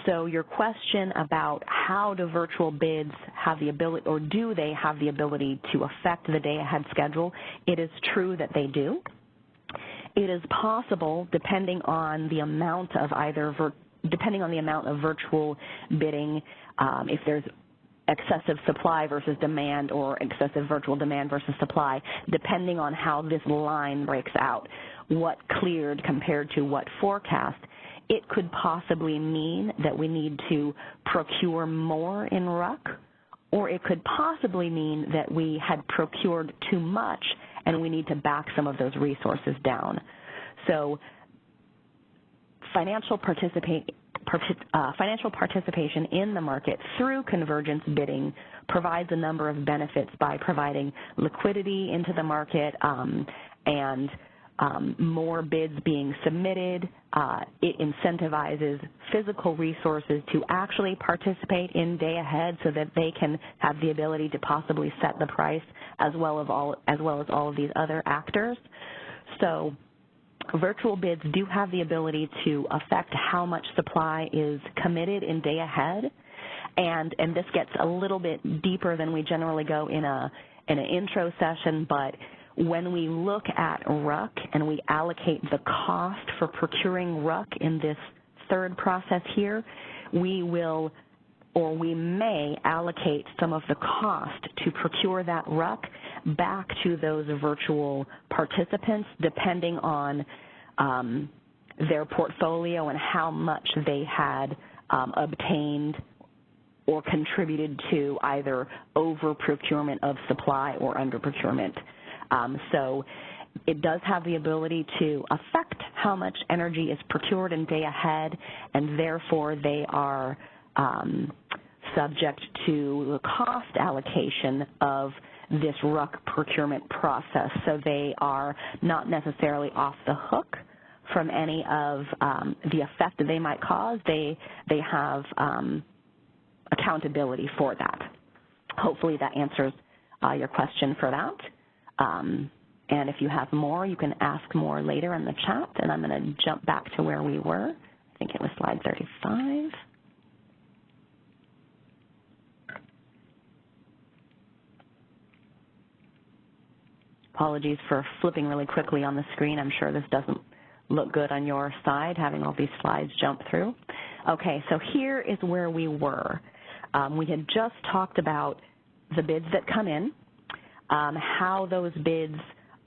So your question about how do virtual bids have the ability, or do they have the ability to affect the day ahead schedule, it is true that they do. It is possible, depending on the amount of virtual bidding, if there's excessive supply versus demand or excessive virtual demand versus supply, depending on how this line breaks out, what cleared compared to what forecast, it could possibly mean that we need to procure more in RUC, or it could possibly mean that we had procured too much and we need to back some of those resources down. So financial participation in the market through convergence bidding provides a number of benefits by providing liquidity into the market and more bids being submitted. It incentivizes physical resources to actually participate in day ahead so that they can have the ability to possibly set the price as well as all of these other actors. So virtual bids do have the ability to affect how much supply is committed in day ahead, and this gets a little bit deeper than we generally go in an intro session, but when we look at RUC and we allocate the cost for procuring RUC in this third process here, we will or we may allocate some of the cost to procure that RUC back to those virtual participants depending on their portfolio and how much they had obtained or contributed to either over-procurement of supply or under-procurement. So it does have the ability to affect how much energy is procured in day ahead, and therefore they are subject to the cost allocation of this RUC procurement process. So they are not necessarily off the hook from any of the effect that they might cause. They have accountability for that. Hopefully that answers your question for that. And if you have more, you can ask more later in the chat, and I'm going to jump back to where we were. I think it was slide 35. Apologies for flipping really quickly on the screen. I'm sure this doesn't look good on your side, having all these slides jump through. Okay, so here is where we were. We had just talked about the bids that come in, how those bids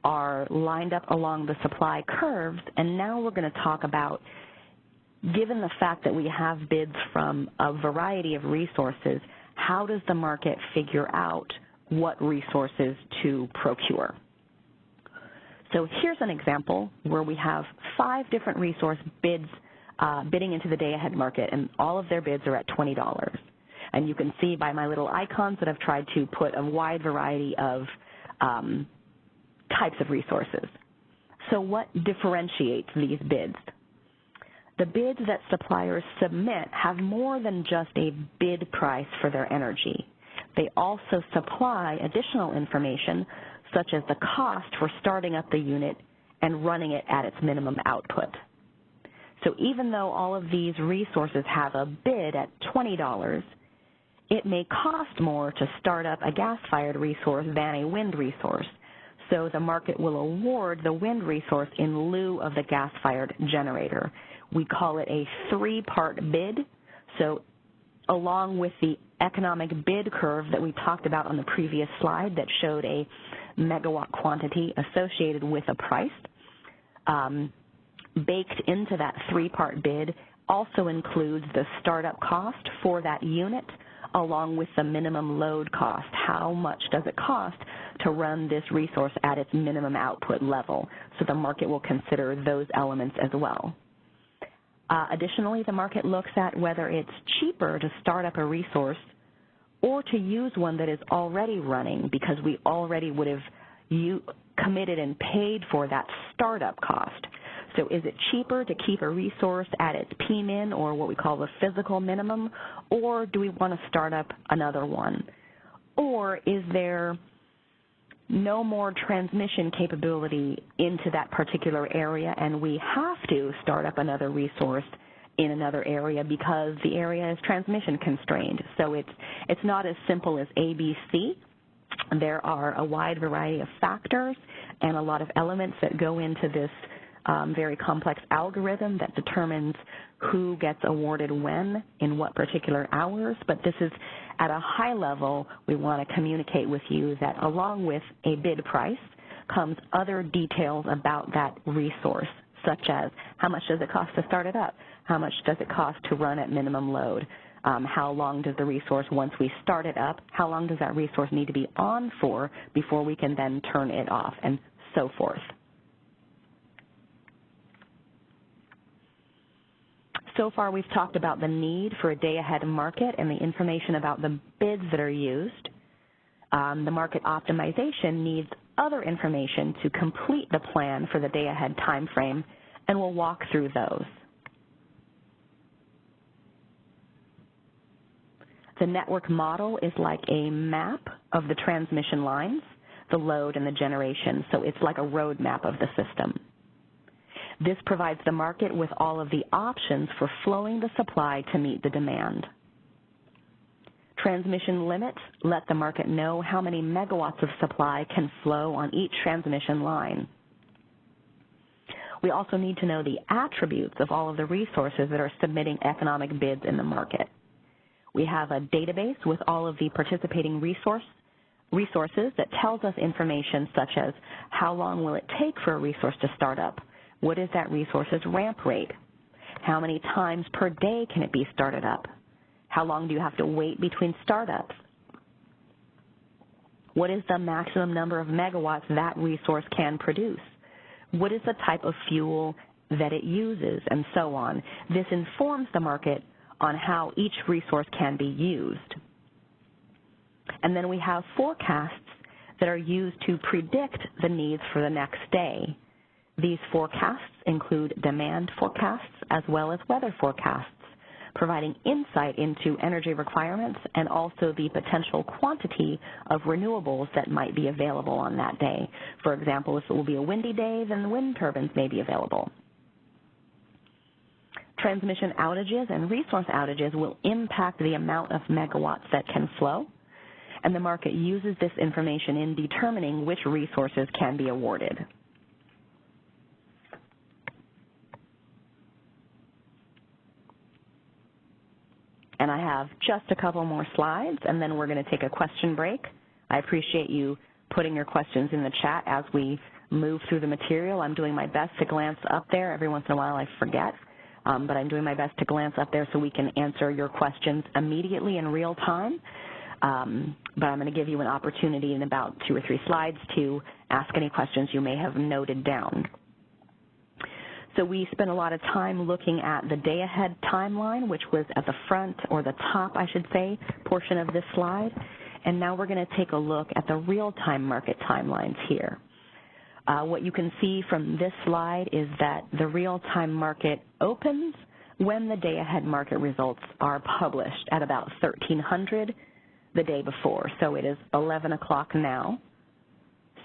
are lined up along the supply curves, and now we're going to talk about, given the fact that we have bids from a variety of resources, how does the market figure out what resources to procure? So here's an example where we have 5 different resource bids bidding into the day-ahead market, and all of their bids are at $20. And you can see by my little icons that I've tried to put a wide variety of types of resources. So what differentiates these bids? The bids that suppliers submit have more than just a bid price for their energy. They also supply additional information, such as the cost for starting up the unit and running it at its minimum output. So even though all of these resources have a bid at $20, it may cost more to start up a gas-fired resource than a wind resource. So the market will award the wind resource in lieu of the gas-fired generator. We call it a 3-part bid. So along with the economic bid curve that we talked about on the previous slide that showed a megawatt quantity associated with a price, baked into that 3-part bid also includes the startup cost for that unit along with the minimum load cost. How much does it cost to run this resource at its minimum output level? So the market will consider those elements as well. Additionally, the market looks at whether it's cheaper to start up a resource or to use one that is already running, because we already would have committed and paid for that startup cost. So is it cheaper to keep a resource at its P-min, or what we call the physical minimum, or do we want to start up another one? Or is there no more transmission capability into that particular area and we have to start up another resource in another area because the area is transmission constrained? So it's not as simple as A, B, C. There are a wide variety of factors and a lot of elements that go into this very complex algorithm that determines who gets awarded when in what particular hours. But this is, at a high level, we want to communicate with you that along with a bid price comes other details about that resource, such as how much does it cost to start it up, how much does it cost to run at minimum load, How long does the resource, once we start it up, how long does that resource need to be on for before we can then turn it off, and so forth. So far, we've talked about the need for a day-ahead market and the information about the bids that are used. The market optimization needs other information to complete the plan for the day-ahead time frame, and we'll walk through those. The network model is like a map of the transmission lines, the load, and the generation, so it's like a road map of the system. This provides the market with all of the options for flowing the supply to meet the demand. Transmission limits let the market know how many megawatts of supply can flow on each transmission line. We also need to know the attributes of all of the resources that are submitting economic bids in the market. We have a database with all of the participating resources that tells us information such as how long will it take for a resource to start up? What is that resource's ramp rate? How many times per day can it be started up? How long do you have to wait between startups? What is the maximum number of megawatts that resource can produce? What is the type of fuel that it uses, and so on? This informs the market on how each resource can be used. And then we have forecasts that are used to predict the needs for the next day. These forecasts include demand forecasts as well as weather forecasts, providing insight into energy requirements and also the potential quantity of renewables that might be available on that day. For example, if it will be a windy day, then wind turbines may be available. Transmission outages and resource outages will impact the amount of megawatts that can flow, and the market uses this information in determining which resources can be awarded. And I have just a couple more slides, and then we're going to take a question break. I appreciate you putting your questions in the chat as we move through the material. I'm doing my best to glance up there. Every once in a while I forget, but I'm doing my best to glance up there so we can answer your questions immediately in real time. But I'm going to give you an opportunity in about 2 or 3 slides to ask any questions you may have noted down. So we spent a lot of time looking at the day-ahead timeline, which was at the front, or the top, I should say, portion of this slide. And now we're going to take a look at the real-time market timelines here. What you can see from this slide is that the real-time market opens when the day-ahead market results are published at about 1300 the day before. So it is 11 o'clock now.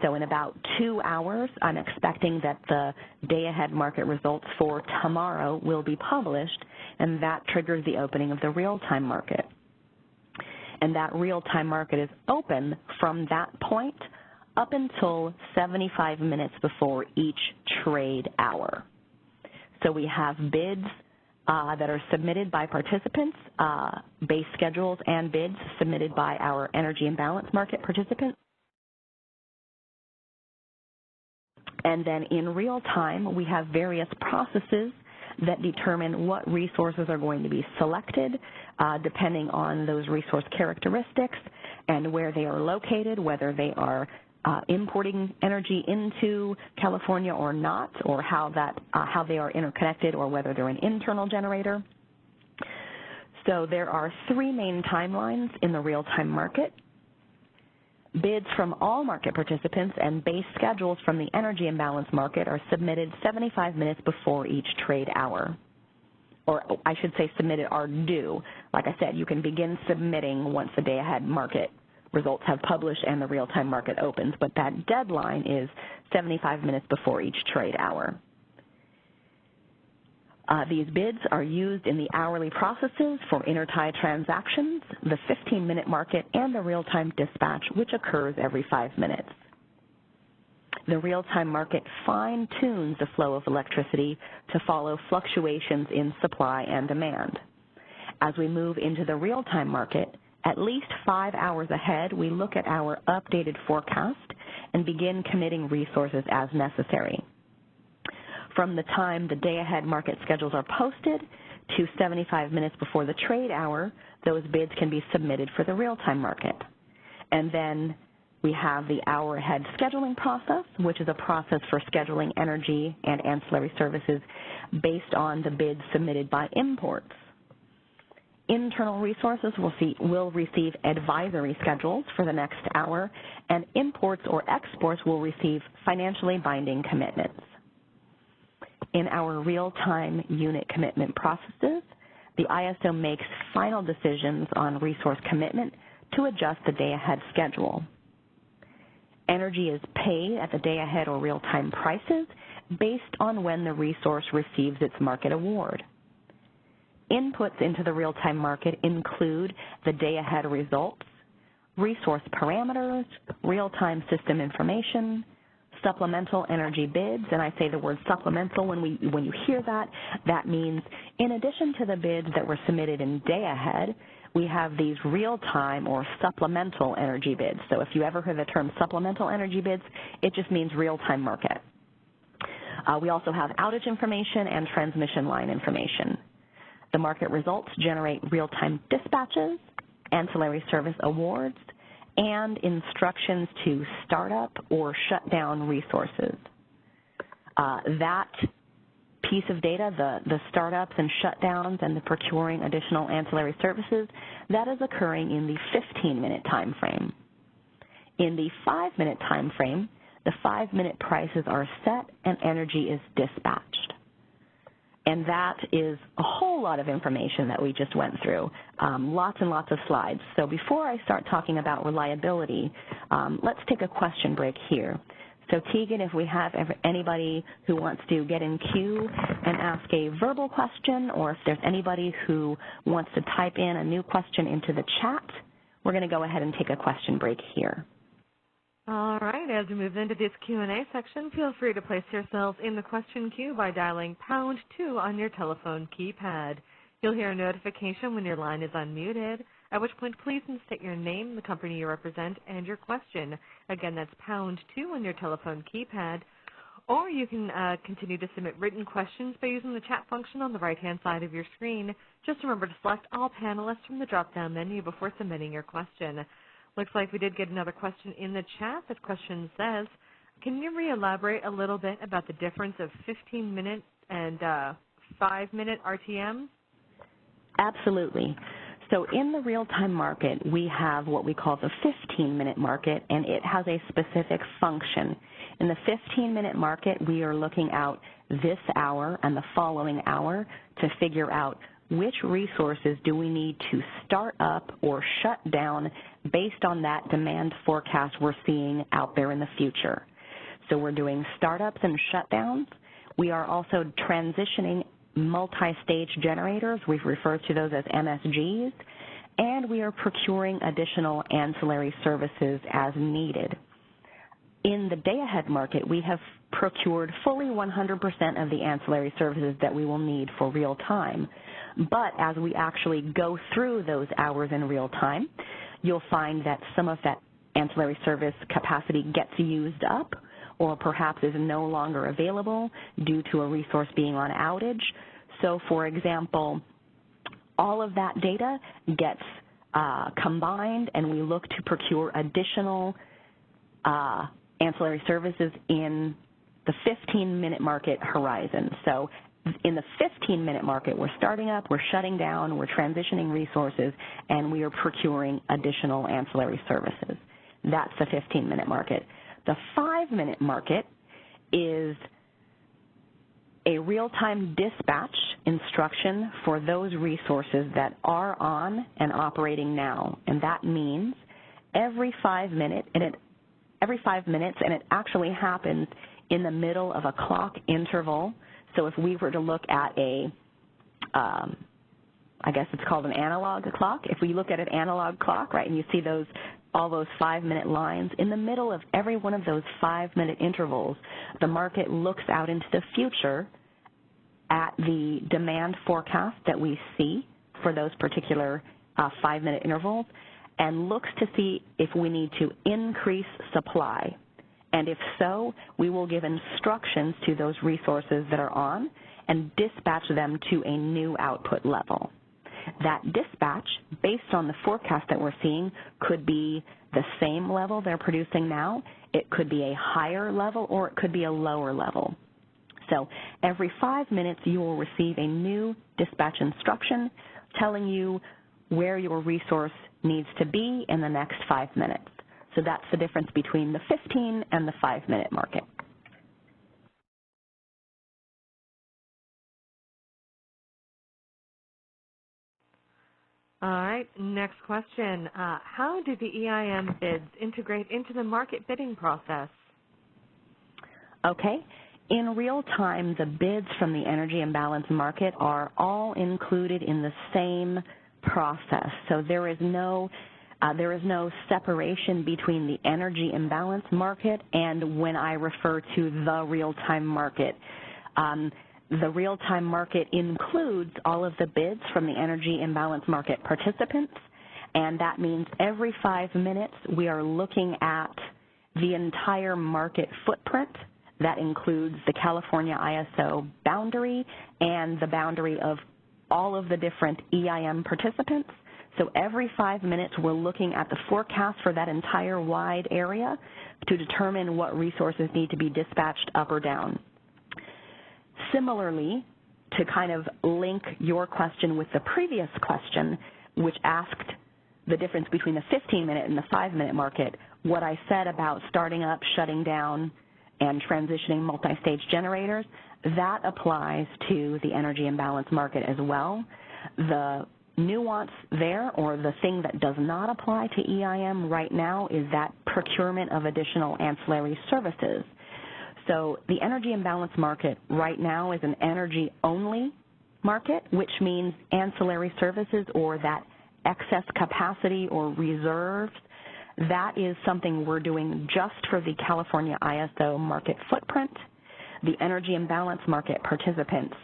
So in about 2 hours, I'm expecting that the day-ahead market results for tomorrow will be published, and that triggers the opening of the real-time market. And that real-time market is open from that point up until 75 minutes before each trade hour. So we have bids that are submitted by participants, base schedules and bids submitted by our energy imbalance market participants. And then in real time, we have various processes that determine what resources are going to be selected depending on those resource characteristics and where they are located, whether they are importing energy into California or not, or how they are interconnected, or whether they're an internal generator. So there are 3 main timelines in the real-time market. Bids from all market participants and base schedules from the energy imbalance market are submitted 75 minutes before each trade hour. Or I should say submitted are due. Like I said, you can begin submitting once the day-ahead market results have published and the real-time market opens, but that deadline is 75 minutes before each trade hour. These bids are used in the hourly processes for intertie transactions, the 15-minute market, and the real-time dispatch, which occurs every 5 minutes. The real-time market fine-tunes the flow of electricity to follow fluctuations in supply and demand. As we move into the real-time market, at least 5 hours ahead, we look at our updated forecast and begin committing resources as necessary. From the time the day-ahead market schedules are posted to 75 minutes before the trade hour, those bids can be submitted for the real-time market. And then we have the hour-ahead scheduling process, which is a process for scheduling energy and ancillary services based on the bids submitted by imports. Internal resources will receive advisory schedules for the next hour, and imports or exports will receive financially binding commitments. In our real-time unit commitment processes, the ISO makes final decisions on resource commitment to adjust the day-ahead schedule. Energy is paid at the day-ahead or real-time prices based on when the resource receives its market award. Inputs into the real-time market include the day-ahead results, resource parameters, real-time system information, supplemental energy bids, and I say the word supplemental when you hear that, that means in addition to the bids that were submitted in day-ahead, we have these real-time or supplemental energy bids. So if you ever heard the term supplemental energy bids, it just means real-time market. We also have outage information and transmission line information. The market results generate real-time dispatches, ancillary service awards, and instructions to start up or shut down resources. That piece of data, the startups and shutdowns and the procuring additional ancillary services, that is occurring in the 15-minute time frame. In the 5-minute time frame, the 5-minute prices are set and energy is dispatched. And that is a whole lot of information that we just went through, lots and lots of slides. So before I start talking about reliability, let's take a question break here. So Tegan, if we have anybody who wants to get in queue and ask a verbal question, or if there's anybody who wants to type in a new question into the chat, we're going to go ahead and take a question break here. All right, as we move into this Q&A section, feel free to place yourselves in the question queue by dialing #2 on your telephone keypad. You'll hear a notification when your line is unmuted, at which point please state your name, the company you represent, and your question. Again, that's #2 on your telephone keypad. Or you can continue to submit written questions by using the chat function on the right-hand side of your screen. Just remember to select all panelists from the drop-down menu before submitting your question. Looks like we did get another question in the chat. This question says, can you re-elaborate a little bit about the difference of 15-minute and 5-minute RTM? Absolutely. So in the real-time market, we have what we call the 15-minute market, and it has a specific function. In the 15-minute market, we are looking out this hour and the following hour to figure out which resources do we need to start up or shut down based on that demand forecast we're seeing out there in the future. So we're doing startups and shutdowns. We are also transitioning multi-stage generators. We've referred to those as MSGs. And we are procuring additional ancillary services as needed. In the day-ahead market, we have procured fully 100% of the ancillary services that we will need for real time. But as we actually go through those hours in real time, you'll find that some of that ancillary service capacity gets used up or perhaps is no longer available due to a resource being on outage. So, for example, all of that data gets combined, and we look to procure additional ancillary services in the 15-minute market horizon. So in the 15-minute market, we're starting up, we're shutting down, we're transitioning resources, and we are procuring additional ancillary services. That's the 15-minute market. The 5-minute market is a real-time dispatch instruction for those resources that are on and operating now. And that means every 5 minutes, and it actually happens in the middle of a clock interval. So if we were to look at I guess it's called an analog clock. If we look at an analog clock, right, and you see all those 5-minute lines, in the middle of every one of those 5-minute intervals, the market looks out into the future at the demand forecast that we see for those particular 5-minute intervals and looks to see if we need to increase supply. And if so, we will give instructions to those resources that are on and dispatch them to a new output level. That dispatch, based on the forecast that we're seeing, could be the same level they're producing now, it could be a higher level, or it could be a lower level. So every 5 minutes you will receive a new dispatch instruction telling you where your resource needs to be in the next 5 minutes. So that's the difference between the 15 and the 5-minute market. All right, next question. How do the EIM bids integrate into the market bidding process? Okay. In real time, the bids from the energy imbalance market are all included in the same process. So there is no separation between the energy imbalance market and when I refer to the real-time market. The real-time market includes all of the bids from the energy imbalance market participants, and that means every 5 minutes we are looking at the entire market footprint. That includes the California ISO boundary and the boundary of all of the different EIM participants. So every 5 minutes we're looking at the forecast for that entire wide area to determine what resources need to be dispatched up or down. Similarly, to kind of link your question with the previous question, which asked the difference between the 15-minute and the 5-minute market, what I said about starting up, shutting down, and transitioning multi-stage generators, that applies to the energy imbalance market as well. The nuance there, or the thing that does not apply to EIM right now, is that procurement of additional ancillary services. So the energy imbalance market right now is an energy-only market, which means ancillary services or that excess capacity or reserves, that is something we're doing just for the California ISO market footprint. The energy imbalance market participants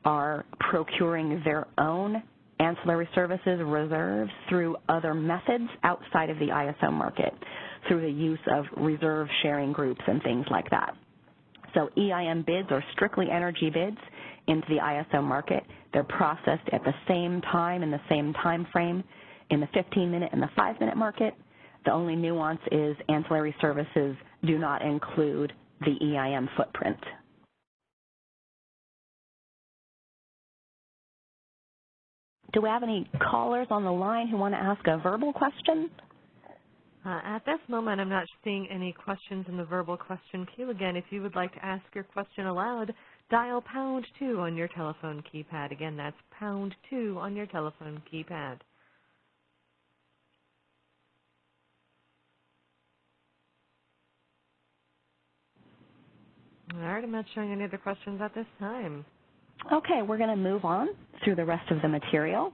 are procuring their own ancillary services reserves through other methods outside of the ISO market, through the use of reserve sharing groups and things like that. So EIM bids are strictly energy bids into the ISO market. They're processed at the same time in the same time frame in the 15-minute and the 5-minute market. The only nuance is ancillary services do not include the EIM footprint. Do we have any callers on the line who want to ask a verbal question? At this moment, I'm not seeing any questions in the verbal question queue. Again, if you would like to ask your question aloud, dial #2 on your telephone keypad. Again, that's #2 on your telephone keypad. All right, I'm not showing any other questions at this time. Okay, we're going to move on through the rest of the material.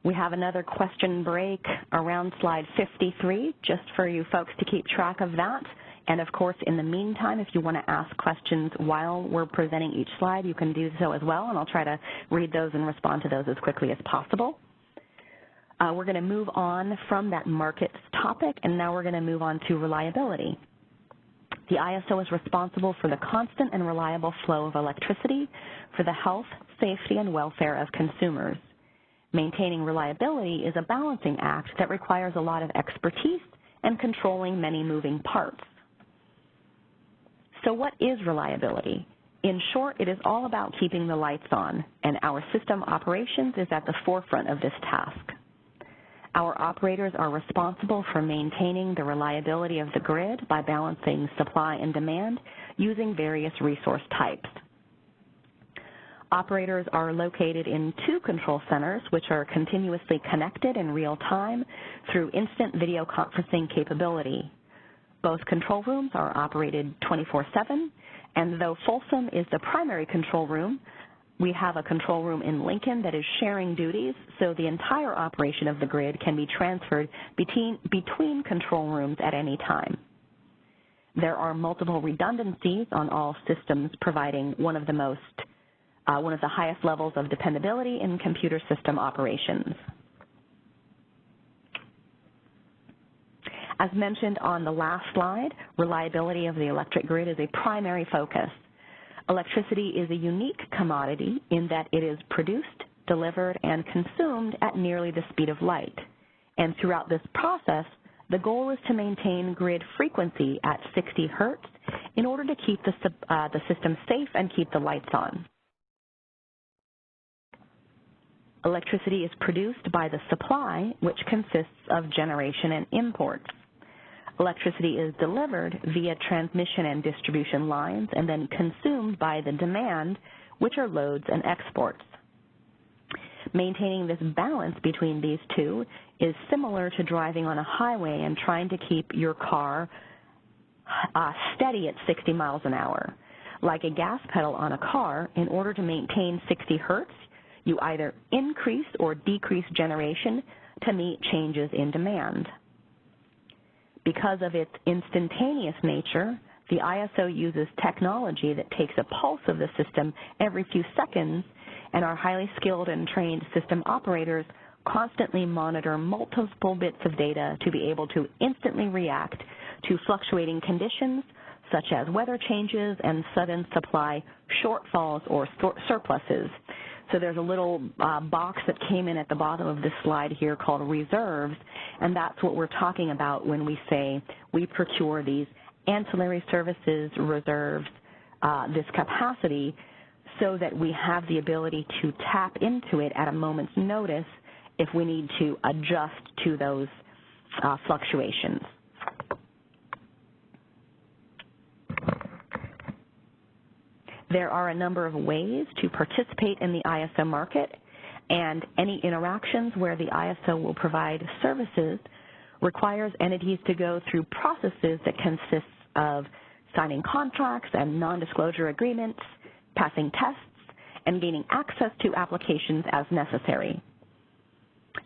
We have another question break around slide 53, just for you folks to keep track of that. And of course, in the meantime, if you want to ask questions while we're presenting each slide, you can do so as well, and I'll try to read those and respond to those as quickly as possible. We're going to move on from that markets topic, and now we're going to move on to reliability. The ISO is responsible for the constant and reliable flow of electricity for the health, safety, and welfare of consumers. Maintaining reliability is a balancing act that requires a lot of expertise and controlling many moving parts. So what is reliability? In short, it is all about keeping the lights on, and our system operations is at the forefront of this task. Our operators are responsible for maintaining the reliability of the grid by balancing supply and demand using various resource types. Operators are located in 2 control centers, which are continuously connected in real time through instant video conferencing capability. Both control rooms are operated 24/7, and though Folsom is the primary control room, we have a control room in Lincoln that is sharing duties, so the entire operation of the grid can be transferred between control rooms at any time. There are multiple redundancies on all systems, providing one of the highest levels of dependability in computer system operations. As mentioned on the last slide, reliability of the electric grid is a primary focus. Electricity is a unique commodity in that it is produced, delivered, and consumed at nearly the speed of light. And throughout this process, the goal is to maintain grid frequency at 60 hertz in order to keep the system safe and keep the lights on. Electricity is produced by the supply, which consists of generation and imports. Electricity is delivered via transmission and distribution lines and then consumed by the demand, which are loads and exports. Maintaining this balance between these two is similar to driving on a highway and trying to keep your car steady at 60 miles an hour. Like a gas pedal on a car, in order to maintain 60 hertz, you either increase or decrease generation to meet changes in demand. Because of its instantaneous nature, the ISO uses technology that takes a pulse of the system every few seconds, and our highly skilled and trained system operators constantly monitor multiple bits of data to be able to instantly react to fluctuating conditions such as weather changes and sudden supply shortfalls or surpluses. So there's a little box that came in at the bottom of this slide here called reserves, and that's what we're talking about when we say we procure these ancillary services reserves, this capacity, so that we have the ability to tap into it at a moment's notice if we need to adjust to those fluctuations. There are a number of ways to participate in the ISO market, and any interactions where the ISO will provide services requires entities to go through processes that consist of signing contracts and non-disclosure agreements, passing tests, and gaining access to applications as necessary.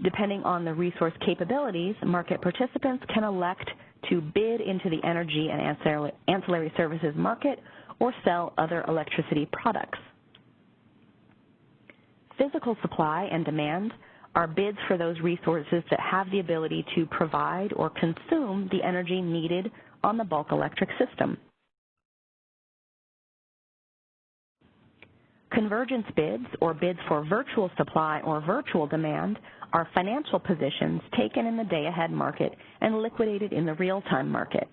Depending on the resource capabilities, market participants can elect to bid into the energy and ancillary services market or sell other electricity products. Physical supply and demand are bids for those resources that have the ability to provide or consume the energy needed on the bulk electric system. Convergence bids, or bids for virtual supply or virtual demand, are financial positions taken in the day-ahead market and liquidated in the real-time market.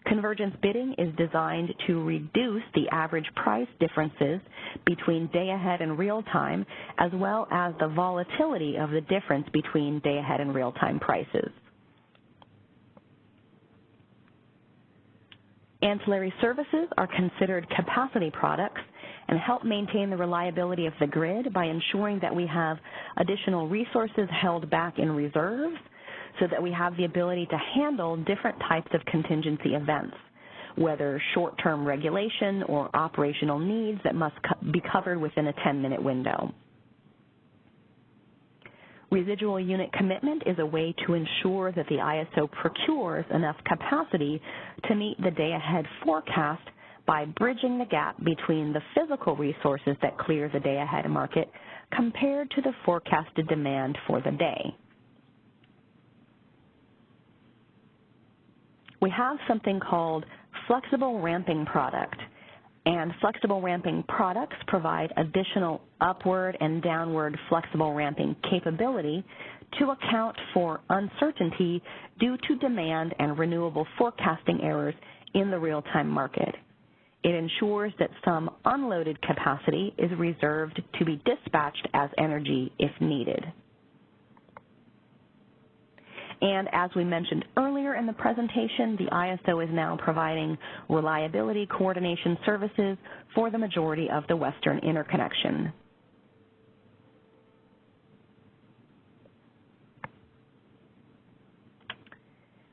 Convergence bidding is designed to reduce the average price differences between day-ahead and real-time, as well as the volatility of the difference between day-ahead and real-time prices. Ancillary services are considered capacity products and help maintain the reliability of the grid by ensuring that we have additional resources held back in reserves so that we have the ability to handle different types of contingency events, whether short-term regulation or operational needs that must be covered within a 10-minute window. Residual unit commitment is a way to ensure that the ISO procures enough capacity to meet the day-ahead forecast by bridging the gap between the physical resources that clear the day-ahead market compared to the forecasted demand for the day. We have something called flexible ramping product, and flexible ramping products provide additional upward and downward flexible ramping capability to account for uncertainty due to demand and renewable forecasting errors in the real-time market. It ensures that some unloaded capacity is reserved to be dispatched as energy if needed. And as we mentioned earlier in the presentation, the ISO is now providing reliability coordination services for the majority of the Western Interconnection.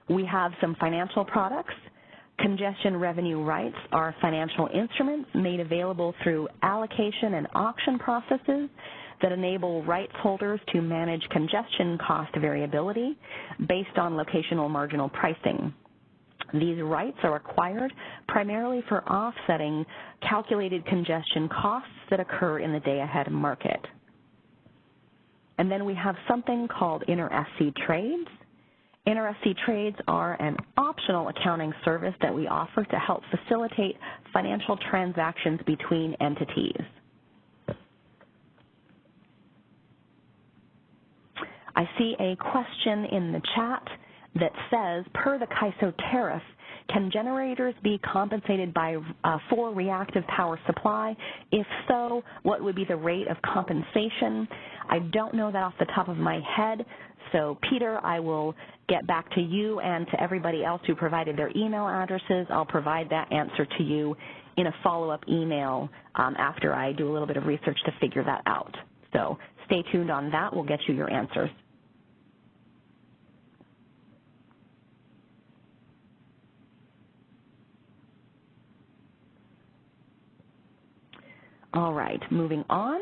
We have some financial products. Congestion revenue rights are financial instruments made available through allocation and auction processes that enable rights holders to manage congestion cost variability based on locational marginal pricing. These rights are acquired primarily for offsetting calculated congestion costs that occur in the day-ahead market. And then we have something called inter-SC trades. Inter-SC trades are an optional accounting service that we offer to help facilitate financial transactions between entities. I see a question in the chat that says, per the CAISO tariff, can generators be compensated for reactive power supply? If so, what would be the rate of compensation? I don't know that off the top of my head, so Peter, I will get back to you and to everybody else who provided their email addresses. I'll provide that answer to you in a follow-up email after I do a little bit of research to figure that out. So stay tuned on that. We'll get you your answers. All right, moving on.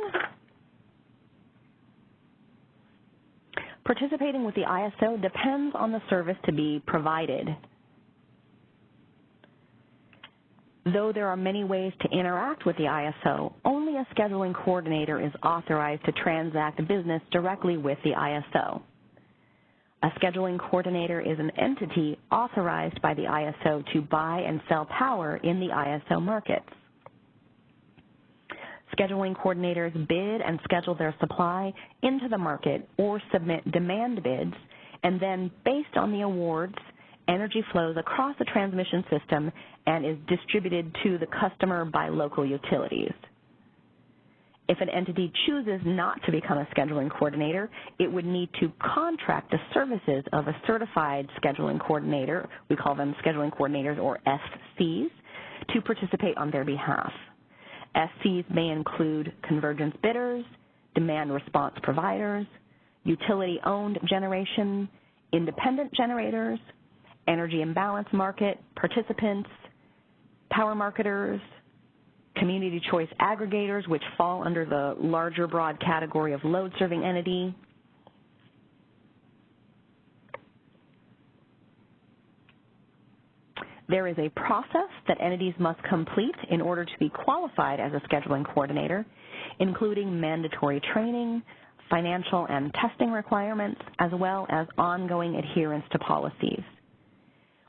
Participating with the ISO depends on the service to be provided. Though there are many ways to interact with the ISO, only a scheduling coordinator is authorized to transact business directly with the ISO. A scheduling coordinator is an entity authorized by the ISO to buy and sell power in the ISO markets. Scheduling coordinators bid and schedule their supply into the market or submit demand bids, and then, based on the awards, energy flows across the transmission system and is distributed to the customer by local utilities. If an entity chooses not to become a scheduling coordinator, it would need to contract the services of a certified scheduling coordinator, we call them scheduling coordinators or SCs, to participate on their behalf. SCs may include convergence bidders, demand response providers, utility-owned generation, independent generators, energy imbalance market participants, power marketers, community choice aggregators, which fall under the larger broad category of load-serving entity. There is a process that entities must complete in order to be qualified as a scheduling coordinator, including mandatory training, financial and testing requirements, as well as ongoing adherence to policies.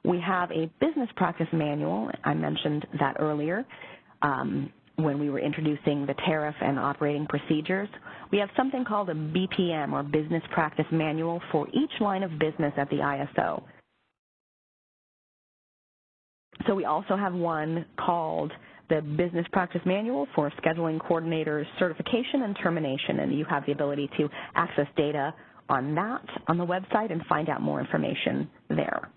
We have a business practice manual. I mentioned that earlier when we were introducing the tariff and operating procedures. We have something called a BPM, or Business Practice Manual, for each line of business at the ISO. So we also have one called the Business Practice Manual for Scheduling Coordinator Certification and Termination, and you have the ability to access data on that on the website and find out more information there.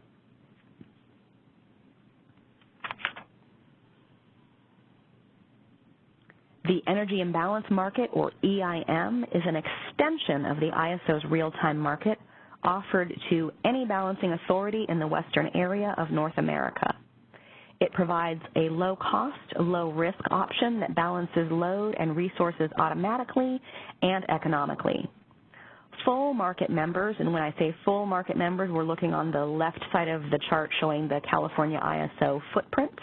The Energy Imbalance Market, or EIM, is an extension of the ISO's real-time market offered to any balancing authority in the western area of North America. It provides a low-cost, low-risk option that balances load and resources automatically and economically. Full market members, and when I say full market members, we're looking on the left side of the chart showing the California ISO footprint.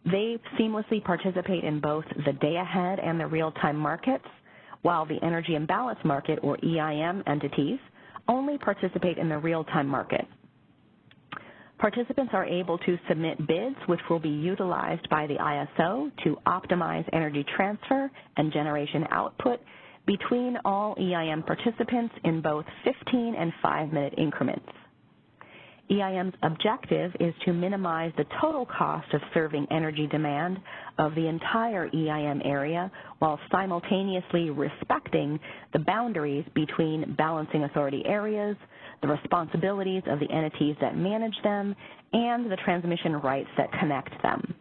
They seamlessly participate in both the day-ahead and the real-time markets, while the Energy Imbalance Market, or EIM entities, only participate in the real-time market. Participants are able to submit bids which will be utilized by the ISO to optimize energy transfer and generation output between all EIM participants in both 15- and 5-minute increments. EIM's objective is to minimize the total cost of serving energy demand of the entire EIM area while simultaneously respecting the boundaries between balancing authority areas, the responsibilities of the entities that manage them, and the transmission rights that connect them.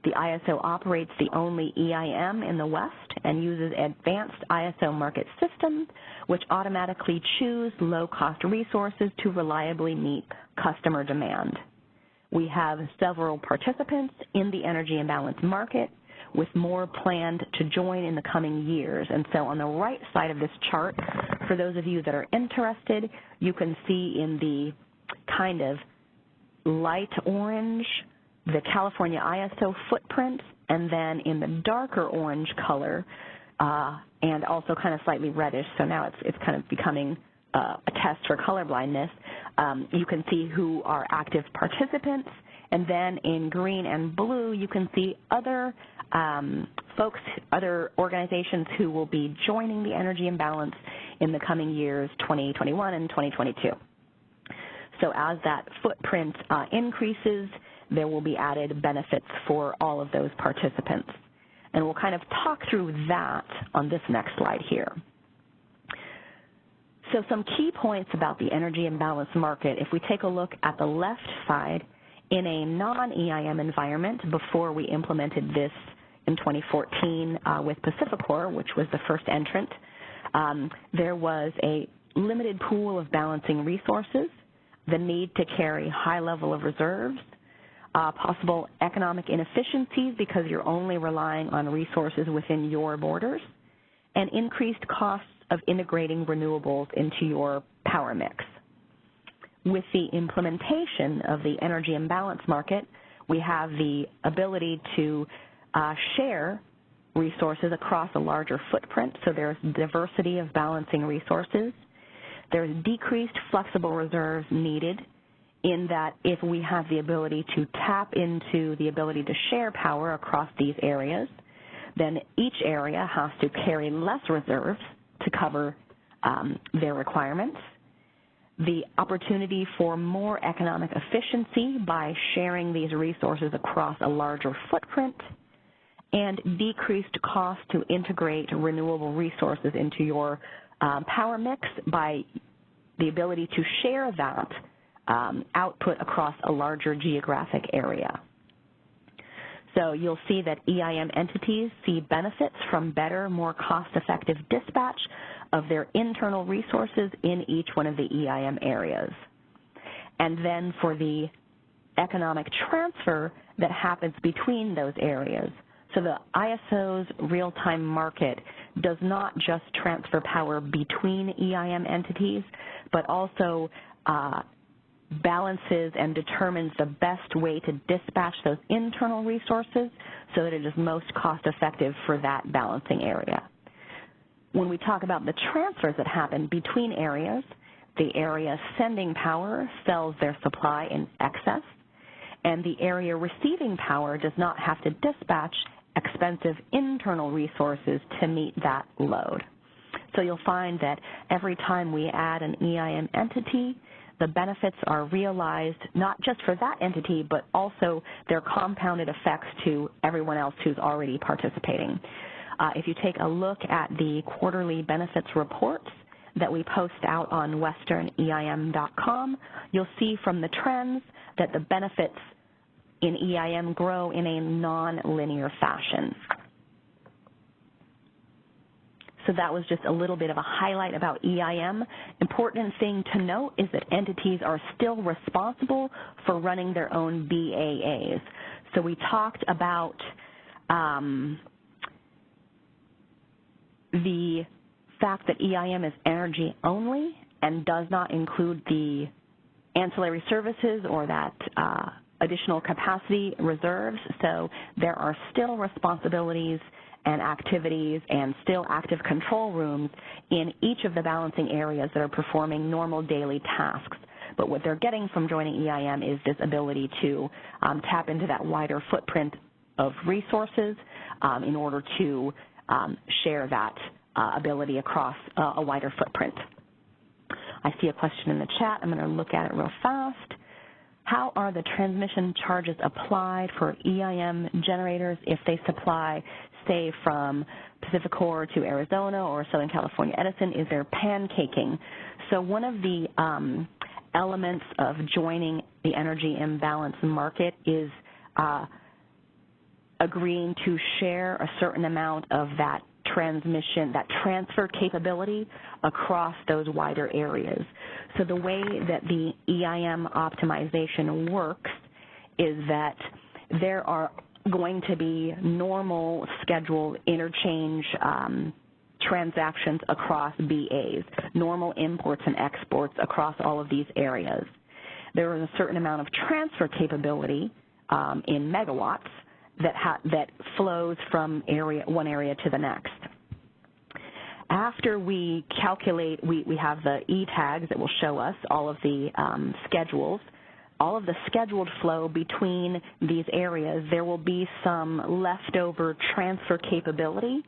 The ISO operates the only EIM in the West and uses advanced ISO market systems which automatically choose low-cost resources to reliably meet customer demand. We have several participants in the energy imbalance market, with more planned to join in the coming years. And so on the right side of this chart, for those of you that are interested, you can see in the kind of light orange the California ISO footprint, and then in the darker orange color, and also kind of slightly reddish, so now it's kind of becoming a test for colorblindness, you can see who are active participants, and then in green and blue, you can see other folks, other organizations who will be joining the energy imbalance in the coming years, 2021 and 2022. So as that footprint increases, there will be added benefits for all of those participants. And we'll kind of talk through that on this next slide here. So some key points about the energy imbalance market. If we take a look at the left side, in a non-EIM environment, before we implemented this in 2014 with Pacificor, which was the first entrant, there was a limited pool of balancing resources, the need to carry high level of reserves, possible economic inefficiencies because you're only relying on resources within your borders, and increased costs of integrating renewables into your power mix. With the implementation of the energy imbalance market, we have the ability to share resources across a larger footprint, so there's diversity of balancing resources. There's decreased flexible reserves needed in that if we have the ability to tap into the ability to share power across these areas, then each area has to carry less reserves to cover their requirements. The opportunity for more economic efficiency by sharing these resources across a larger footprint, and decreased cost to integrate renewable resources into your power mix by the ability to share that output across a larger geographic area. So you'll see that EIM entities see benefits from better, more cost-effective dispatch of their internal resources in each one of the EIM areas. And then for the economic transfer that happens between those areas. So the ISO's real-time market does not just transfer power between EIM entities, but also balances and determines the best way to dispatch those internal resources so that it is most cost-effective for that balancing area. When we talk about the transfers that happen between areas, the area sending power sells their supply in excess, and the area receiving power does not have to dispatch expensive internal resources to meet that load. So you'll find that every time we add an EIM entity, the benefits are realized not just for that entity, but also their compounded effects to everyone else who's already participating. If you take a look at the quarterly benefits reports that we post out on westerneim.com, you'll see from the trends that the benefits in EIM grow in a non-linear fashion. So that was just a little bit of a highlight about EIM. Important thing to note is that entities are still responsible for running their own BAAs. So we talked about the fact that EIM is energy only and does not include the ancillary services or that additional capacity reserves. So there are still responsibilities and activities and still active control rooms in each of the balancing areas that are performing normal daily tasks. But what they're getting from joining EIM is this ability to tap into that wider footprint of resources in order to share that ability across a wider footprint. I see a question in the chat. I'm going to look at it real fast. How are the transmission charges applied for EIM generators if they supply, say, from Pacificor to Arizona or Southern California Edison? Is there pancaking? So one of the elements of joining the energy imbalance market is agreeing to share a certain amount of that transmission, that transfer capability across those wider areas. So the way that the EIM optimization works is that there are going to be normal scheduled interchange transactions across BAs, normal imports and exports across all of these areas. There is a certain amount of transfer capability in megawatts that flows from one area to the next. After we calculate, we have the E-tags that will show us all of the schedules. All of the scheduled flow between these areas, there will be some leftover transfer capability,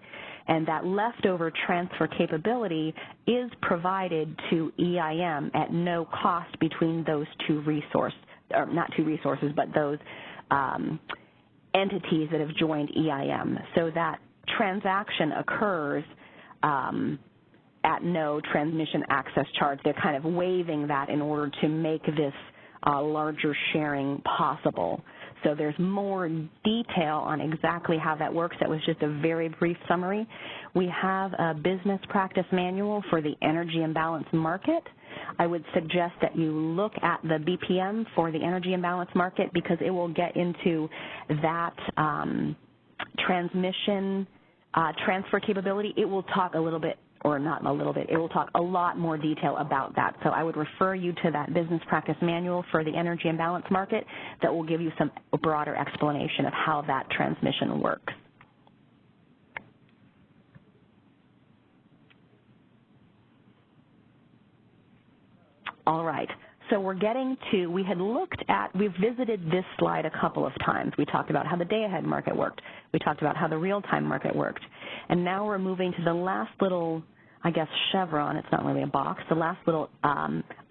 and that leftover transfer capability is provided to EIM at no cost between those two resources, or not two resources, but those entities that have joined EIM. So that transaction occurs at no transmission access charge. They're kind of waiving that in order to make this larger sharing possible. So there's more detail on exactly how that works. That was just a very brief summary. We have a business practice manual for the energy imbalance market. I would suggest that you look at the BPM for the energy imbalance market because it will get into that transmission transfer capability. It will talk a little bit, or not a little bit, it will talk a lot more detail about that. So I would refer you to that business practice manual for the energy imbalance market that will give you some broader explanation of how that transmission works. All right, so we're getting to, we've visited this slide a couple of times. We talked about how the day-ahead market worked. We talked about how the real-time market worked. And now we're moving to the last little, I guess, chevron. It's not really a box. The last little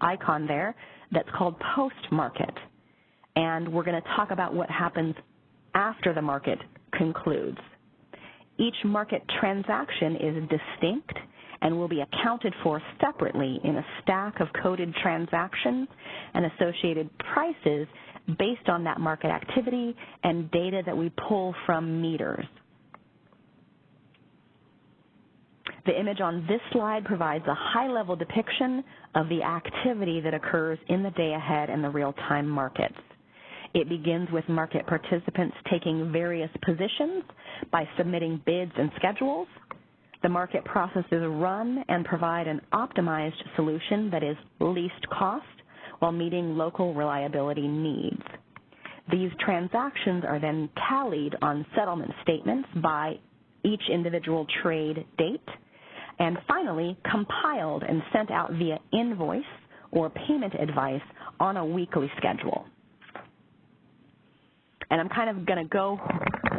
icon there that's called post-market. And we're going to talk about what happens after the market concludes. Each market transaction is distinct and will be accounted for separately in a stack of coded transactions and associated prices based on that market activity and data that we pull from meters. The image on this slide provides a high-level depiction of the activity that occurs in the day-ahead and the real-time markets. It begins with market participants taking various positions by submitting bids and schedules. The market processes run and provide an optimized solution that is least cost while meeting local reliability needs. These transactions are then tallied on settlement statements by each individual trade date, and finally compiled and sent out via invoice or payment advice on a weekly schedule. And I'm kind of going to go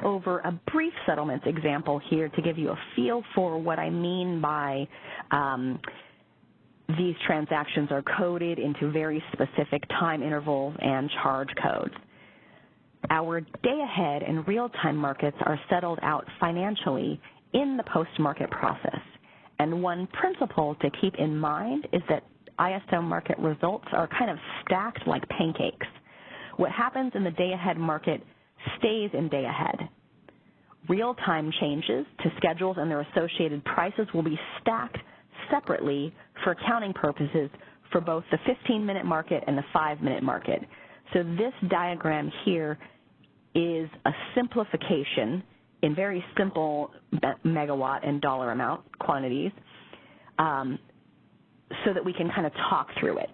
over a brief settlements example here to give you a feel for what I mean by these transactions are coded into very specific time intervals and charge codes. Our day-ahead and real-time markets are settled out financially in the post-market process. And one principle to keep in mind is that ISO market results are kind of stacked like pancakes. What happens in the day-ahead market stays in day-ahead. Real-time changes to schedules and their associated prices will be stacked separately for accounting purposes for both the 15-minute market and the 5-minute market. So this diagram here is a simplification in very simple megawatt and dollar amount quantities so that we can kind of talk through it.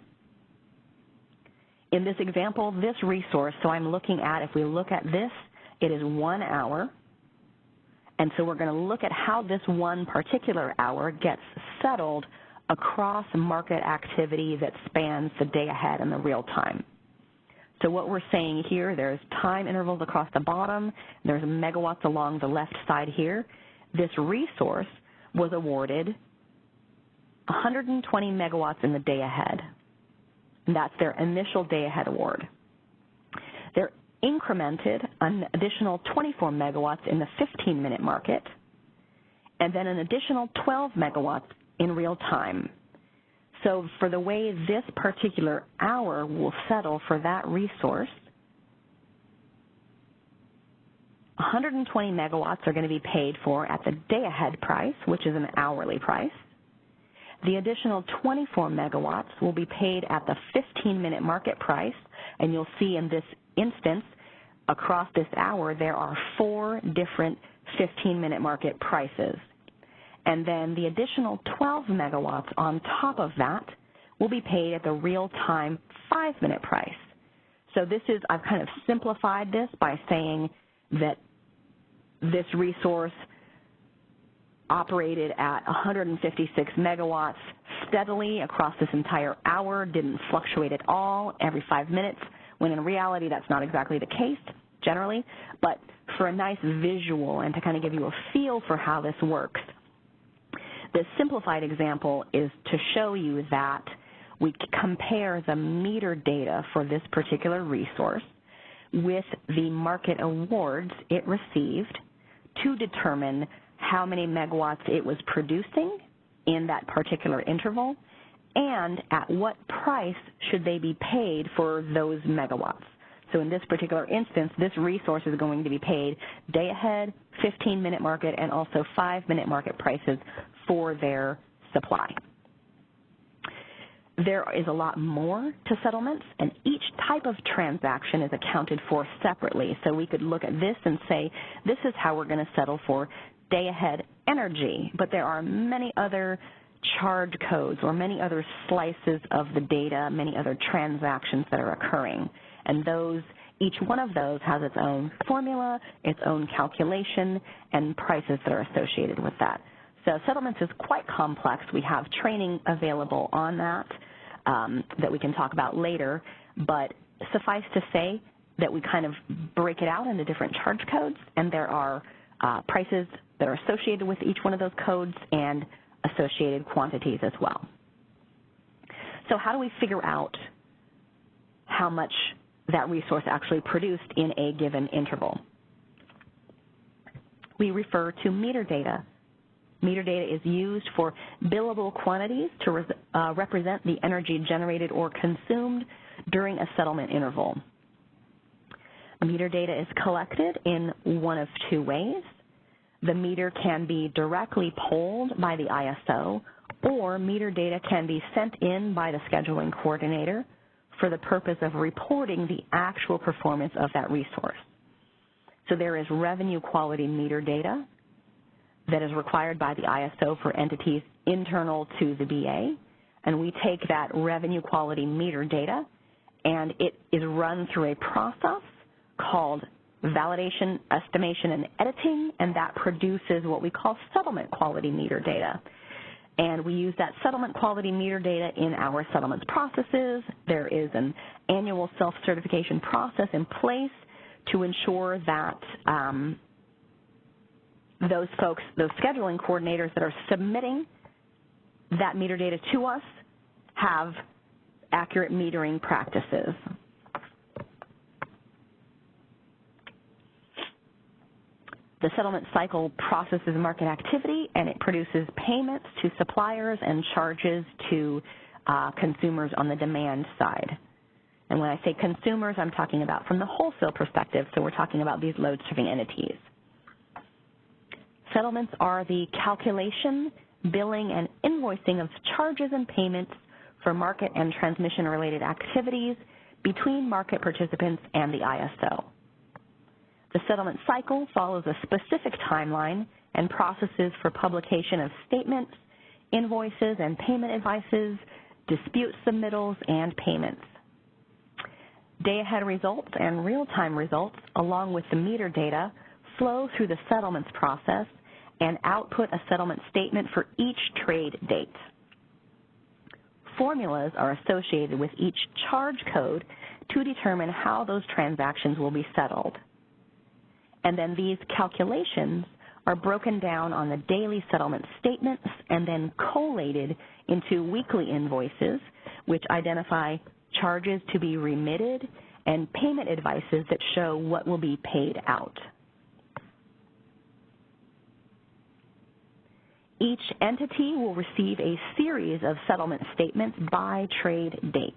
In this example, this resource, so I'm looking at, if we look at this, it is 1 hour. And so we're going to look at how this one particular hour gets settled across market activity that spans the day ahead and the real time. So what we're saying here, there's time intervals across the bottom, there's megawatts along the left side here. This resource was awarded 120 megawatts in the day ahead. And that's their initial day-ahead award. They're incremented an additional 24 megawatts in the 15-minute market, and then an additional 12 megawatts in real time. So for the way this particular hour will settle for that resource, 120 megawatts are going to be paid for at the day-ahead price, which is an hourly price. The additional 24 megawatts will be paid at the 15-minute market price, and you'll see in this instance, across this hour, there are 4 different 15-minute market prices. And then the additional 12 megawatts on top of that will be paid at the real-time 5-minute price. So this is, I've kind of simplified this by saying that this resource operated at 156 megawatts steadily across this entire hour, didn't fluctuate at all every 5 minutes, when in reality that's not exactly the case generally. But for a nice visual and to kind of give you a feel for how this works, the simplified example is to show you that we compare the meter data for this particular resource with the market awards it received to determine how many megawatts it was producing in that particular interval and at what price should they be paid for those megawatts. So in this particular instance, this resource is going to be paid day ahead, 15-minute market, and also 5-minute market prices for their supply. There is a lot more to settlements, and each type of transaction is accounted for separately. So we could look at this and say, this is how we're going to settle for day-ahead energy, but there are many other charge codes or many other slices of the data, many other transactions that are occurring. And those, each one of those has its own formula, its own calculation, and prices that are associated with that. So settlements is quite complex. We have training available on that that we can talk about later, but suffice to say that we kind of break it out into different charge codes, and there are prices that are associated with each one of those codes and associated quantities as well. So how do we figure out how much that resource actually produced in a given interval? We refer to meter data. Meter data is used for billable quantities to represent the energy generated or consumed during a settlement interval. Meter data is collected in one of two ways. The meter can be directly polled by the ISO, or meter data can be sent in by the scheduling coordinator for the purpose of reporting the actual performance of that resource. So there is revenue quality meter data that is required by the ISO for entities internal to the BA, and we take that revenue quality meter data and it is run through a process called validation, estimation, and editing, and that produces what we call settlement quality meter data. And we use that settlement quality meter data in our settlements processes. There is an annual self-certification process in place to ensure that those folks, those scheduling coordinators that are submitting that meter data to us have accurate metering practices. The settlement cycle processes market activity, and it produces payments to suppliers and charges to consumers on the demand side. And when I say consumers, I'm talking about from the wholesale perspective, so we're talking about these load-serving entities. Settlements are the calculation, billing, and invoicing of charges and payments for market and transmission-related activities between market participants and the ISO. The settlement cycle follows a specific timeline and processes for publication of statements, invoices, and payment advices, dispute submittals, and payments. Day-ahead results and real-time results, along with the meter data, flow through the settlements process and output a settlement statement for each trade date. Formulas are associated with each charge code to determine how those transactions will be settled. And then these calculations are broken down on the daily settlement statements and then collated into weekly invoices, which identify charges to be remitted and payment advices that show what will be paid out. Each entity will receive a series of settlement statements by trade date.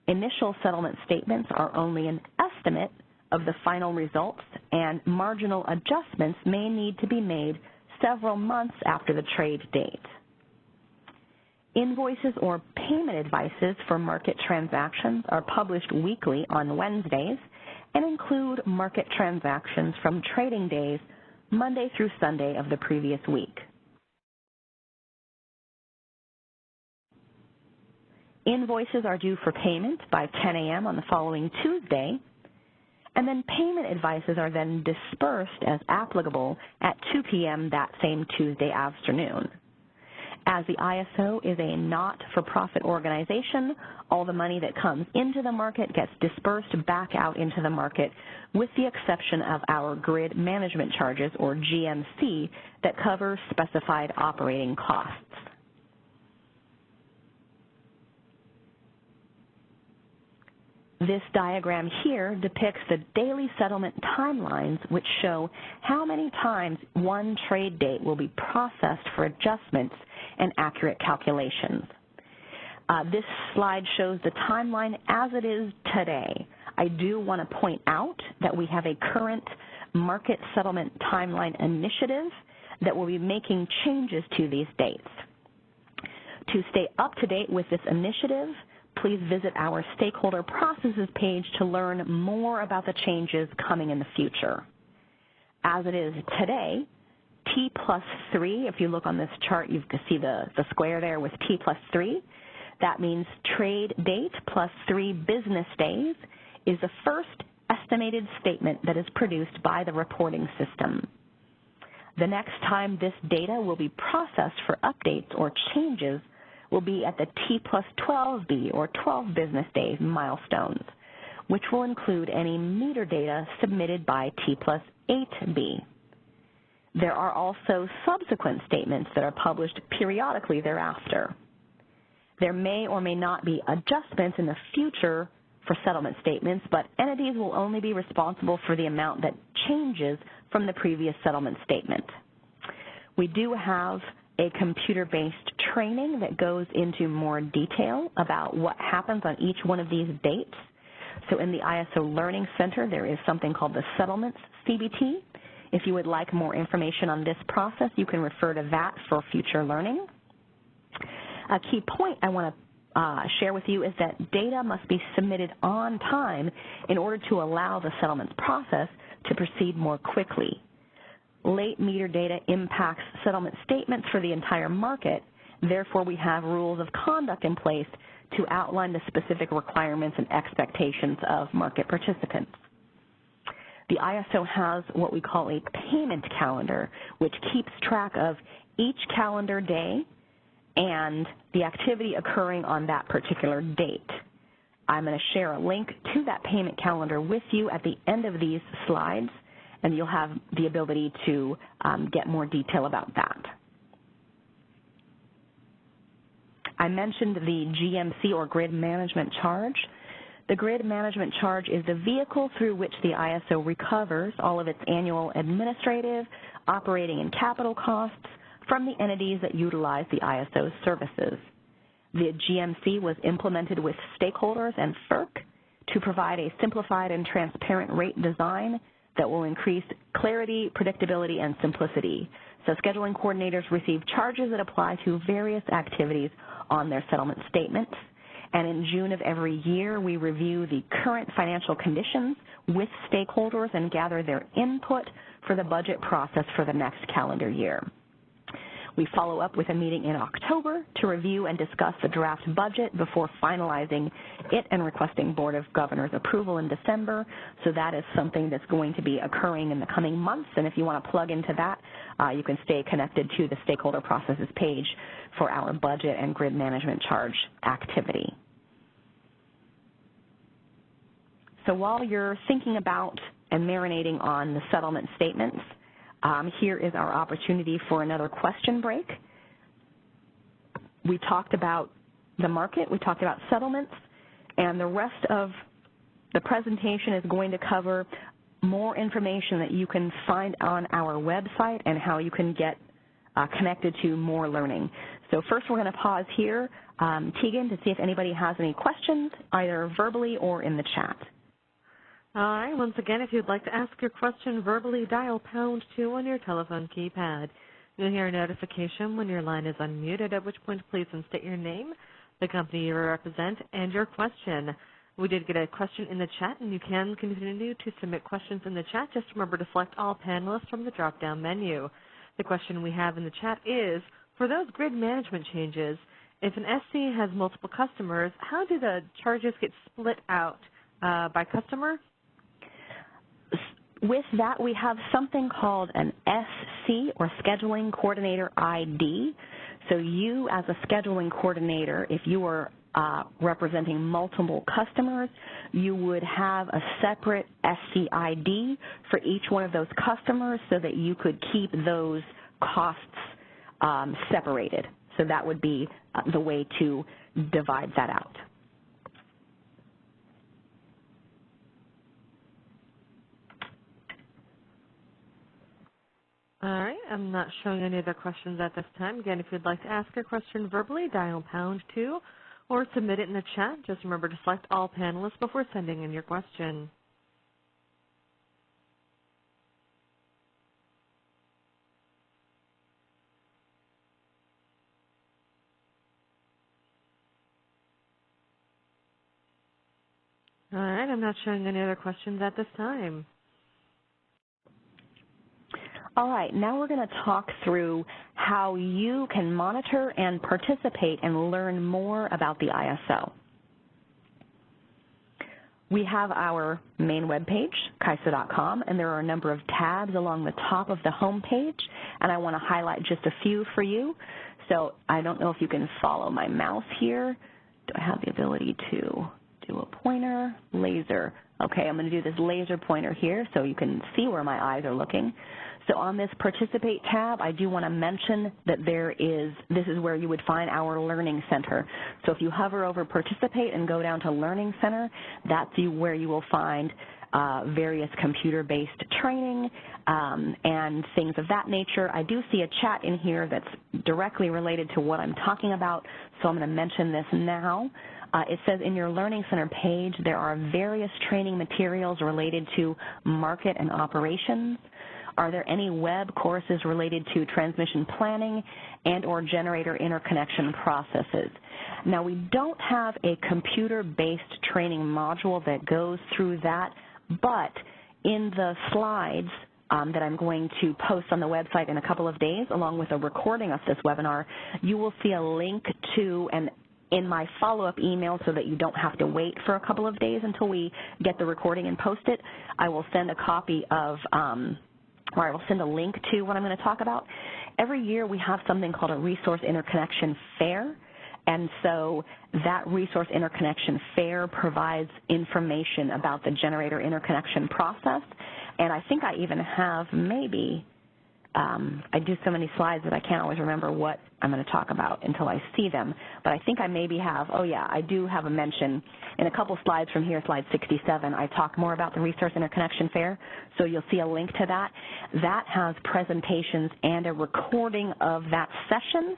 Initial settlement statements are only an estimate of the final results, and marginal adjustments may need to be made several months after the trade date. Invoices or payment advices for market transactions are published weekly on Wednesdays and include market transactions from trading days Monday through Sunday of the previous week. Invoices are due for payment by 10 a.m. on the following Tuesday, and then payment advices are then dispersed as applicable at 2 p.m. that same Tuesday afternoon. As the ISO is a not-for-profit organization, all the money that comes into the market gets dispersed back out into the market, with the exception of our grid management charges, or GMC, that cover specified operating costs. This diagram here depicts the daily settlement timelines, which show how many times one trade date will be processed for adjustments and accurate calculations. This slide shows the timeline as it is today. I do want to point out that we have a current market settlement timeline initiative that will be making changes to these dates. To stay up to date with this initiative, please visit our stakeholder processes page to learn more about the changes coming in the future. As it is today, T+3, if you look on this chart, you can see the square there with T+3. That means trade date plus 3 business days is the first estimated statement that is produced by the reporting system. The next time this data will be processed for updates or changes will be at the T+12B, or 12 business days milestones, which will include any meter data submitted by T+8B. There are also subsequent statements that are published periodically thereafter. There may or may not be adjustments in the future for settlement statements, but entities will only be responsible for the amount that changes from the previous settlement statement. We do have a computer-based training that goes into more detail about what happens on each one of these dates. So in the ISO Learning Center, there is something called the Settlements CBT. If you would like more information on this process, you can refer to that for future learning. A key point I want to share with you is that data must be submitted on time in order to allow the settlements process to proceed more quickly. Late meter data impacts settlement statements for the entire market. Therefore, we have rules of conduct in place to outline the specific requirements and expectations of market participants. The ISO has what we call a payment calendar, which keeps track of each calendar day and the activity occurring on that particular date. I'm going to share a link to that payment calendar with you at the end of these slides, and you'll have the ability to get more detail about that. I mentioned the GMC, or grid management charge. The grid management charge is the vehicle through which the ISO recovers all of its annual administrative, operating, and capital costs from the entities that utilize the ISO's services. The GMC was implemented with stakeholders and FERC to provide a simplified and transparent rate design that will increase clarity, predictability, and simplicity. So scheduling coordinators receive charges that apply to various activities on their settlement statements. And in June of every year, we review the current financial conditions with stakeholders and gather their input for the budget process for the next calendar year. We follow up with a meeting in October to review and discuss the draft budget before finalizing it and requesting Board of Governors approval in December. So that is something that's going to be occurring in the coming months. And if you want to plug into that, you can stay connected to the stakeholder processes page for our budget and grid management charge activity. So while you're thinking about and marinating on the settlement statements, here is our opportunity for another question break. We talked about the market, we talked about settlements, and the rest of the presentation is going to cover more information that you can find on our website and how you can get connected to more learning. So first we're going to pause here, Tegan, to see if anybody has any questions, either verbally or in the chat. All right, once again, if you'd like to ask your question verbally, dial #2 on your telephone keypad. You'll hear a notification when your line is unmuted, at which point please state your name, the company you represent, and your question. We did get a question in the chat, and you can continue to submit questions in the chat. Just remember to select all panelists from the drop-down menu. The question we have in the chat is, for those grid management changes, if an SC has multiple customers, how do the charges get split out by customer? With that, we have something called an SC, or Scheduling Coordinator ID. So you, as a scheduling coordinator, if you are representing multiple customers, you would have a separate SC ID for each one of those customers so that you could keep those costs separated. So that would be the way to divide that out. All right, I'm not showing any other questions at this time. Again, if you'd like to ask a question verbally, dial #2 or submit it in the chat. Just remember to select all panelists before sending in your question. All right, I'm not showing any other questions at this time. All right, now we're going to talk through how you can monitor and participate and learn more about the ISO. We have our main webpage, kaiso.com, and there are a number of tabs along the top of the home page, and I want to highlight just a few for you. So I don't know if you can follow my mouse here. Do I have the ability to do a pointer? Laser. Okay, I'm going to do this laser pointer here so you can see where my eyes are looking. So on this Participate tab, I do want to mention that this is where you would find our Learning Center. So if you hover over Participate and go down to Learning Center, that's where you will find various computer-based training and things of that nature. I do see a chat in here that's directly related to what I'm talking about, so I'm going to mention this now. It says in your Learning Center page, there are various training materials related to market and operations. Are there any web courses related to transmission planning and or generator interconnection processes? Now, we don't have a computer-based training module that goes through that, but in the slides that I'm going to post on the website in a couple of days, along with a recording of this webinar, you will see a link to in my follow-up email, so that you don't have to wait for a couple of days until we get the recording and post it, I will send a copy of or I will send a link to what I'm going to talk about. Every year we have something called a Resource Interconnection Fair, and so that Resource Interconnection Fair provides information about the generator interconnection process, and I think I even have maybe, I do so many slides that I can't always remember what I'm going to talk about until I see them, but I think I maybe have, oh yeah, I do have a mention in a couple slides from here, slide 67, I talk more about the Resource Interconnection Fair, so you'll see a link to that. That has presentations and a recording of that session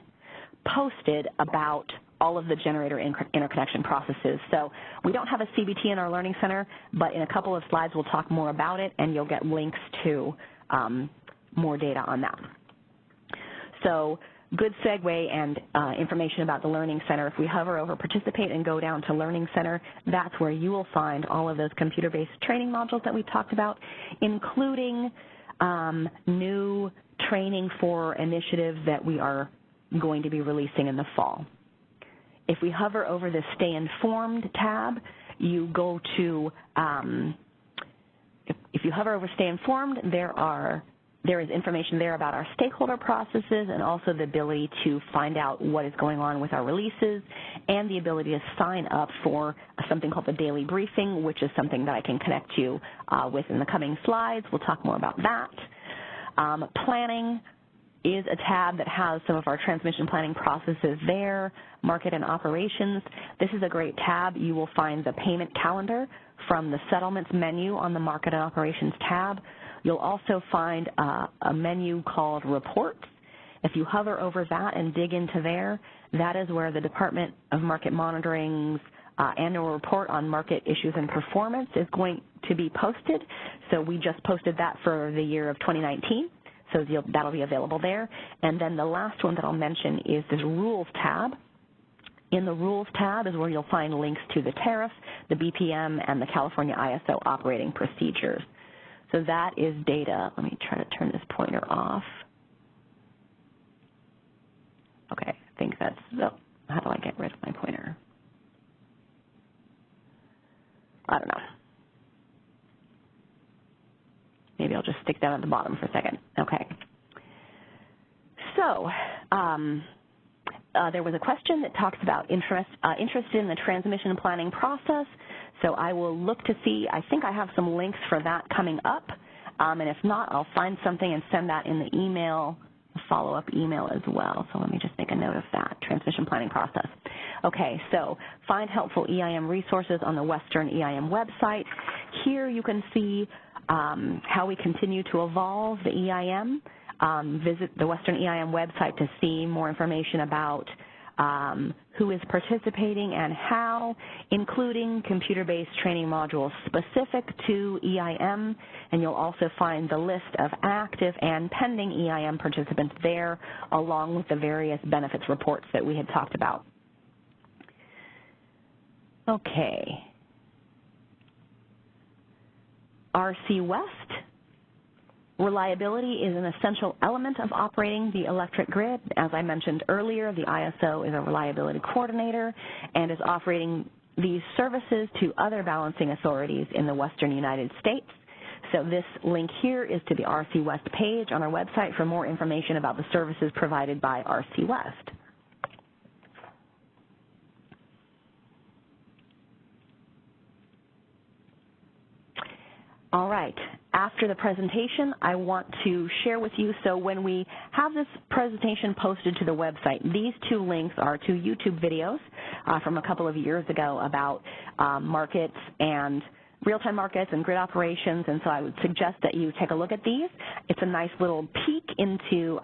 posted about all of the generator interconnection processes. So we don't have a CBT in our Learning Center, but in a couple of slides we'll talk more about it, and you'll get links to more data on that. So good segue and information about the Learning Center. If we hover over Participate and go down to Learning Center, that's where you will find all of those computer-based training modules that we talked about, including new training for initiatives that we are going to be releasing in the fall. If we hover over the Stay Informed tab, you go to, if you hover over Stay Informed, there is information there about our stakeholder processes and also the ability to find out what is going on with our releases and the ability to sign up for something called the Daily Briefing, which is something that I can connect you with in the coming slides. We'll talk more about that. Planning is a tab that has some of our transmission planning processes there, market and operations. This is a great tab. You will find the payment calendar from the settlements menu on the market and operations tab. You'll also find a menu called Reports. If you hover over that and dig into there, that is where the Department of Market Monitoring's annual report on market issues and performance is going to be posted. So we just posted that for the year of 2019. So that'll be available there. And then the last one that I'll mention is this Rules tab. In the Rules tab is where you'll find links to the tariff, the BPM, and the California ISO operating procedures. So that is data. Let me try to turn this pointer off. Okay, I think that's, oh, how do I get rid of my pointer? I don't know. maybe I'll just stick down at the bottom for a second. Okay. So there was a question that talks about interest in the transmission planning process. So I will look to see, I think I have some links for that coming up. And if not, I'll find something and send that in the email, follow-up email as well. So let me just make a note of that, transmission planning process. Okay, so find helpful EIM resources on the Western EIM website. Here you can see how we continue to evolve the EIM. Visit the Western EIM website to see more information about who is participating and how, including computer-based training modules specific to EIM, and you'll also find the list of active and pending EIM participants there, along with the various benefits reports that we had talked about. Okay. RC West. Reliability is an essential element of operating the electric grid. As I mentioned earlier, the ISO is a reliability coordinator and is offering these services to other balancing authorities in the Western United States. So this link here is to the RC West page on our website for more information about the services provided by RC West. All right, after the presentation, I want to share with you, so when we have this presentation posted to the website, these two links are to YouTube videos from a couple of years ago about markets and real-time markets and grid operations, and so I would suggest that you take a look at these. It's a nice little peek into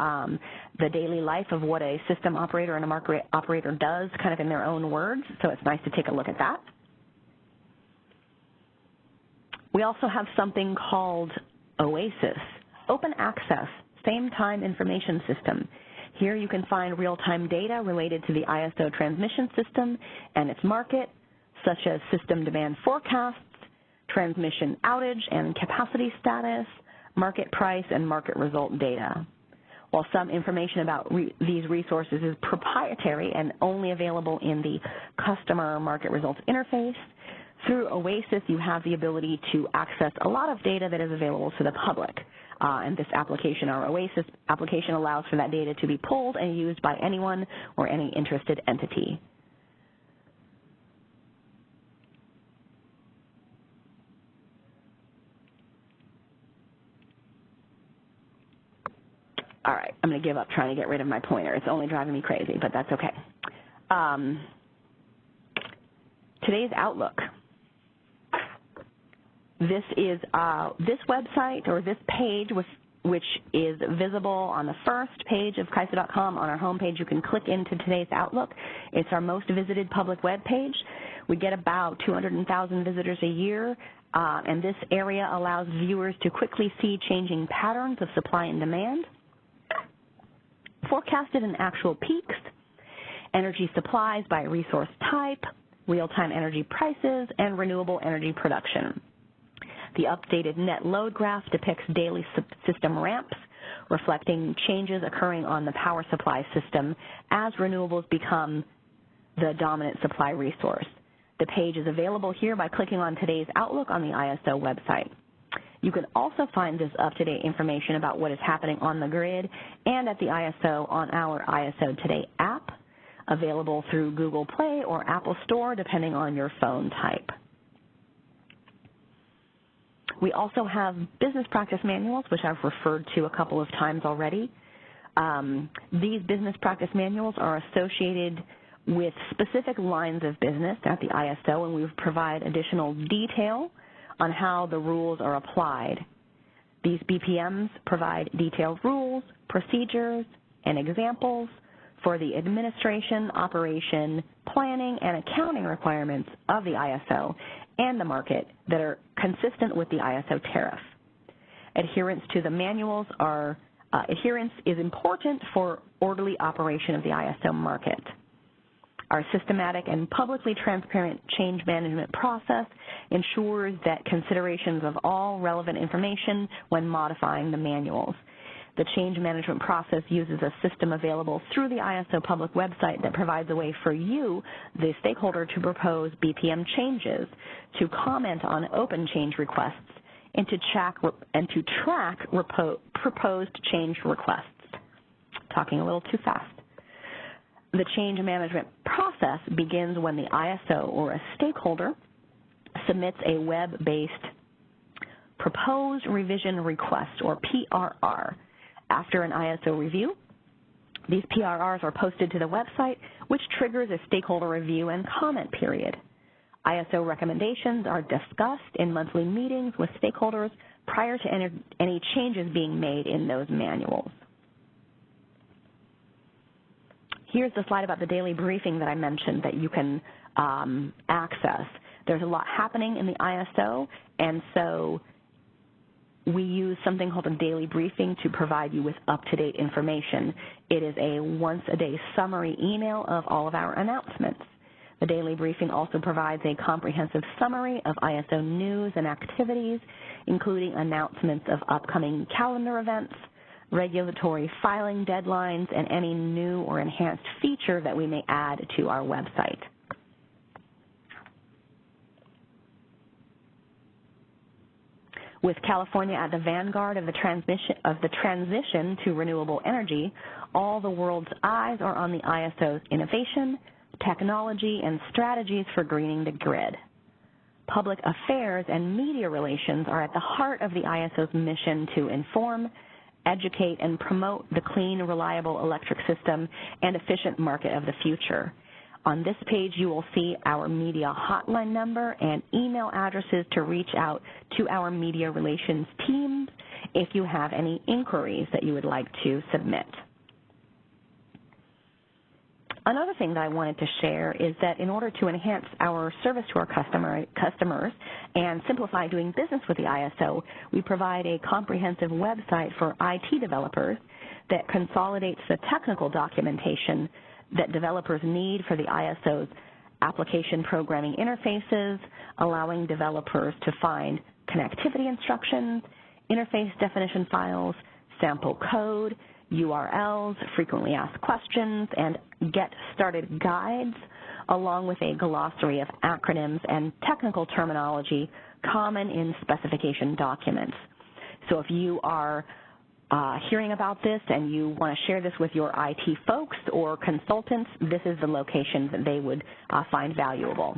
the daily life of what a system operator and a market operator does, kind of in their own words, so it's nice to take a look at that. We also have something called OASIS, Open Access, Same-Time Information System. Here you can find real-time data related to the ISO transmission system and its market, such as system demand forecasts, transmission outage and capacity status, market price, and market result data. While some information about these resources is proprietary and only available in the customer market results interface, through OASIS, you have the ability to access a lot of data that is available to the public. And this application, our OASIS application, allows for that data to be pulled and used by anyone or any interested entity. All right, I'm going to give up trying to get rid of my pointer. It's only driving me crazy, but that's okay. Today's Outlook. This is this website, or this page, which is visible on the first page of KYSA.com. On our homepage, you can click into today's Outlook. It's our most visited public web page. We get about 200,000 visitors a year, and this area allows viewers to quickly see changing patterns of supply and demand, forecasted and actual peaks, energy supplies by resource type, real-time energy prices, and renewable energy production. The updated net load graph depicts daily system ramps, reflecting changes occurring on the power supply system as renewables become the dominant supply resource. The page is available here by clicking on today's Outlook on the ISO website. You can also find this up-to-date information about what is happening on the grid and at the ISO on our ISO Today app, available through Google Play or Apple Store, depending on your phone type. We also have business practice manuals, which I've referred to a couple of times already. These business practice manuals are associated with specific lines of business at the ISO, and we provide additional detail on how the rules are applied. These BPMs provide detailed rules, procedures, and examples for the administration, operation, planning, and accounting requirements of the ISO and the market that are consistent with the ISO tariff. Adherence to the manuals adherence is important for orderly operation of the ISO market. Our systematic and publicly transparent change management process ensures that considerations of all relevant information when modifying the manuals. The change management process uses a system available through the ISO public website that provides a way for you, the stakeholder, to propose BPM changes, to comment on open change requests, and to track proposed change requests. Talking a little too fast. The change management process begins when the ISO or a stakeholder submits a web-based proposed revision request, or PRR. After an ISO review, these PRRs are posted to the website, which triggers a stakeholder review and comment period. ISO recommendations are discussed in monthly meetings with stakeholders prior to any changes being made in those manuals. Here's the slide about the daily briefing that I mentioned that you can access. There's a lot happening in the ISO, and so we use something called a daily briefing to provide you with up-to-date information. It is a once-a-day summary email of all of our announcements. The daily briefing also provides a comprehensive summary of ISO news and activities, including announcements of upcoming calendar events, regulatory filing deadlines, and any new or enhanced feature that we may add to our website. With California at the vanguard of the transition to renewable energy, all the world's eyes are on the ISO's innovation, technology, and strategies for greening the grid. Public affairs and media relations are at the heart of the ISO's mission to inform, educate, and promote the clean, reliable electric system and efficient market of the future. On this page, you will see our media hotline number and email addresses to reach out to our media relations teams if you have any inquiries that you would like to submit. Another thing that I wanted to share is that in order to enhance our service to our customers and simplify doing business with the ISO, we provide a comprehensive website for IT developers that consolidates the technical documentation that developers need for the ISO's application programming interfaces, allowing developers to find connectivity instructions, interface definition files, sample code, URLs, frequently asked questions, and get started guides, along with a glossary of acronyms and technical terminology common in specification documents. So if you are hearing about this and you want to share this with your IT folks or consultants, this is the location that they would find valuable.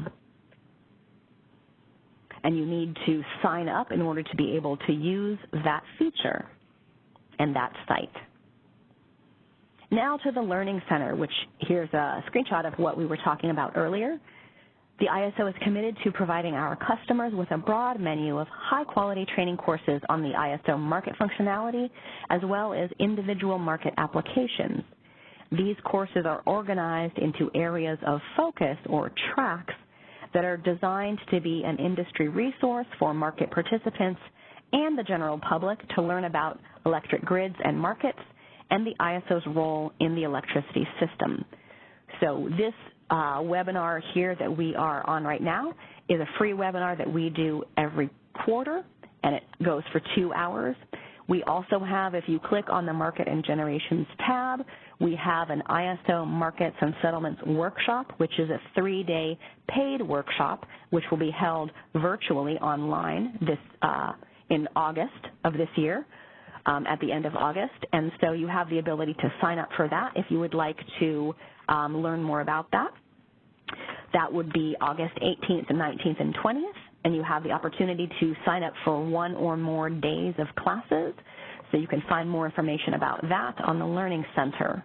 And you need to sign up in order to be able to use that feature and that site. Now to the Learning Center, which here's a screenshot of what we were talking about earlier. The ISO is committed to providing our customers with a broad menu of high-quality training courses on the ISO market functionality, as well as individual market applications. These courses are organized into areas of focus, or tracks, that are designed to be an industry resource for market participants and the general public to learn about electric grids and markets and the ISO's role in the electricity system. So this webinar here that we are on right now is a free webinar that we do every quarter, and it goes for 2 hours. We also have, if you click on the Market and Generations tab, we have an ISO Markets and Settlements workshop, which is a 3-day paid workshop, which will be held virtually online in August of this year, at the end of August. And so you have the ability to sign up for that if you would like to learn more about that. That would be August 18th and 19th and 20th, and you have the opportunity to sign up for 1 or more days of classes. So you can find more information about that on the Learning Center.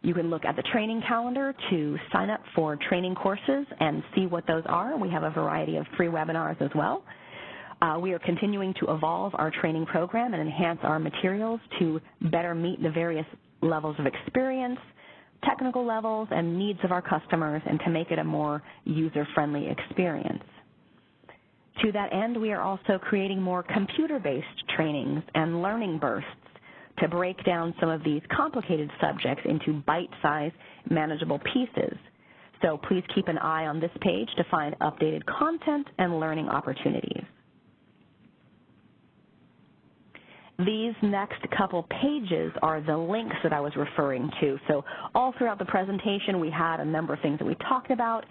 You can look at the training calendar to sign up for training courses and see what those are. We have a variety of free webinars as well. We are continuing to evolve our training program and enhance our materials to better meet the various levels of experience, technical levels, and needs of our customers, and to make it a more user-friendly experience. To that end, we are also creating more computer-based trainings and learning bursts to break down some of these complicated subjects into bite-sized, manageable pieces. So please keep an eye on this page to find updated content and learning opportunities. These next couple pages are the links that I was referring to. So all throughout the presentation, we had a number of things that we talked about.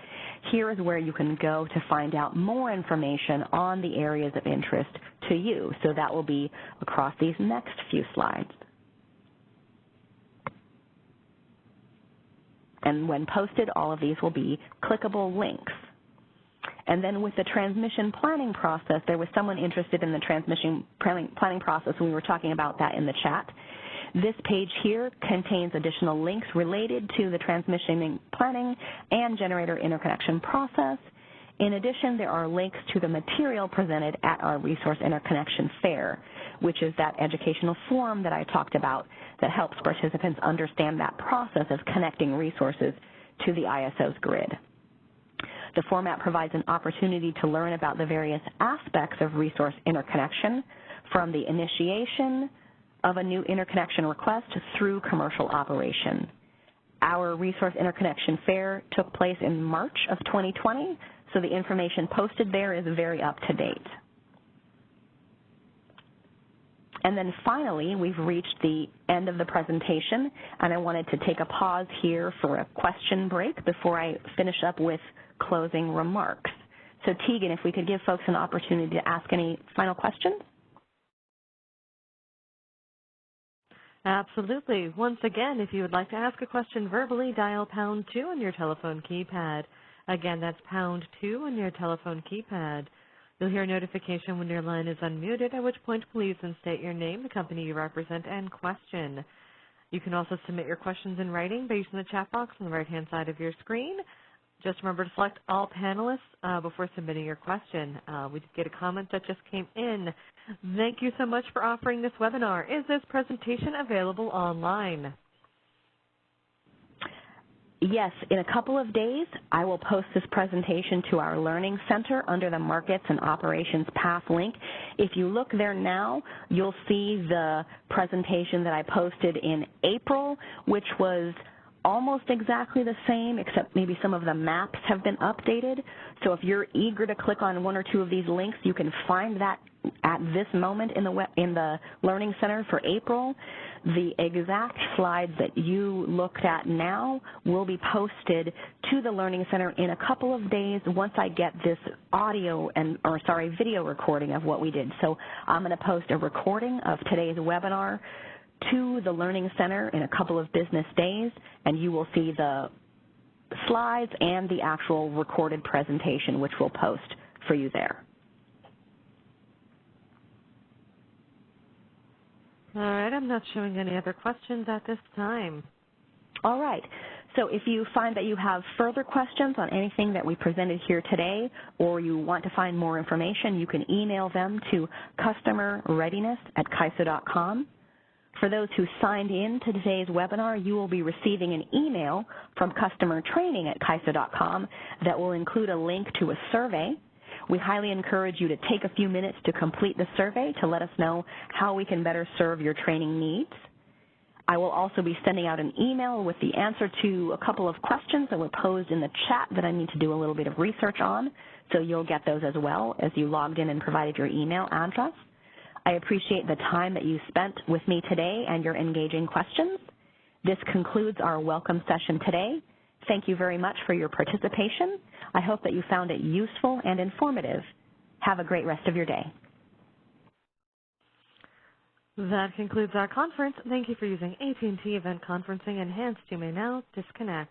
here is where you can go to find out more information on the areas of interest to you. So that will be across these next few slides. And when posted, all of these will be clickable links. And then with the transmission planning process, there was someone interested in the transmission planning process, and we were talking about that in the chat. This page here contains additional links related to the transmission planning and generator interconnection process. In addition, there are links to the material presented at our Resource Interconnection Fair, which is that educational forum that I talked about that helps participants understand that process of connecting resources to the ISO's grid. The format provides an opportunity to learn about the various aspects of resource interconnection, from the initiation of a new interconnection request through commercial operation. Our Resource Interconnection Fair took place in March of 2020, so the information posted there is very up to date. And then finally, we've reached the end of the presentation, and I wanted to take a pause here for a question break before I finish up with closing remarks. So Tegan, if we could give folks an opportunity to ask any final questions? Absolutely. Once again, if you would like to ask a question verbally, dial #2 on your telephone keypad. Again, that's #2 on your telephone keypad. You'll hear a notification when your line is unmuted, at which point please then state your name, the company you represent, and question. You can also submit your questions in writing by using the chat box on the right-hand side of your screen. Just remember to select all panelists before submitting your question. We did get a comment that just came in. Thank you so much for offering this webinar. Is this presentation available online? Yes, in a couple of days, I will post this presentation to our Learning Center under the Markets and Operations Path link. If you look there now, you'll see the presentation that I posted in April, which was almost exactly the same, except maybe some of the maps have been updated. So if you're eager to click on one or two of these links, you can find that at this moment in the Learning Center for April. The exact slides that you looked at now will be posted to the Learning Center in a couple of days once I get this video recording of what we did. So I'm going to post a recording of today's webinar to the Learning Center in a couple of business days, and you will see the slides and the actual recorded presentation, which we'll post for you there. All right, I'm not showing any other questions at this time. All right. So if you find that you have further questions on anything that we presented here today, or you want to find more information, you can email them to customerreadiness@kaiso.com. For those who signed in to today's webinar, you will be receiving an email from customertraining@kaiso.com that will include a link to a survey. We highly encourage you to take a few minutes to complete the survey to let us know how we can better serve your training needs. I will also be sending out an email with the answer to a couple of questions that were posed in the chat that I need to do a little bit of research on, so you'll get those as well as you logged in and provided your email address. I appreciate the time that you spent with me today and your engaging questions. This concludes our welcome session today. Thank you very much for your participation. I hope that you found it useful and informative. Have a great rest of your day. That concludes our conference. Thank you for using AT&T Event Conferencing Enhanced. You may now disconnect.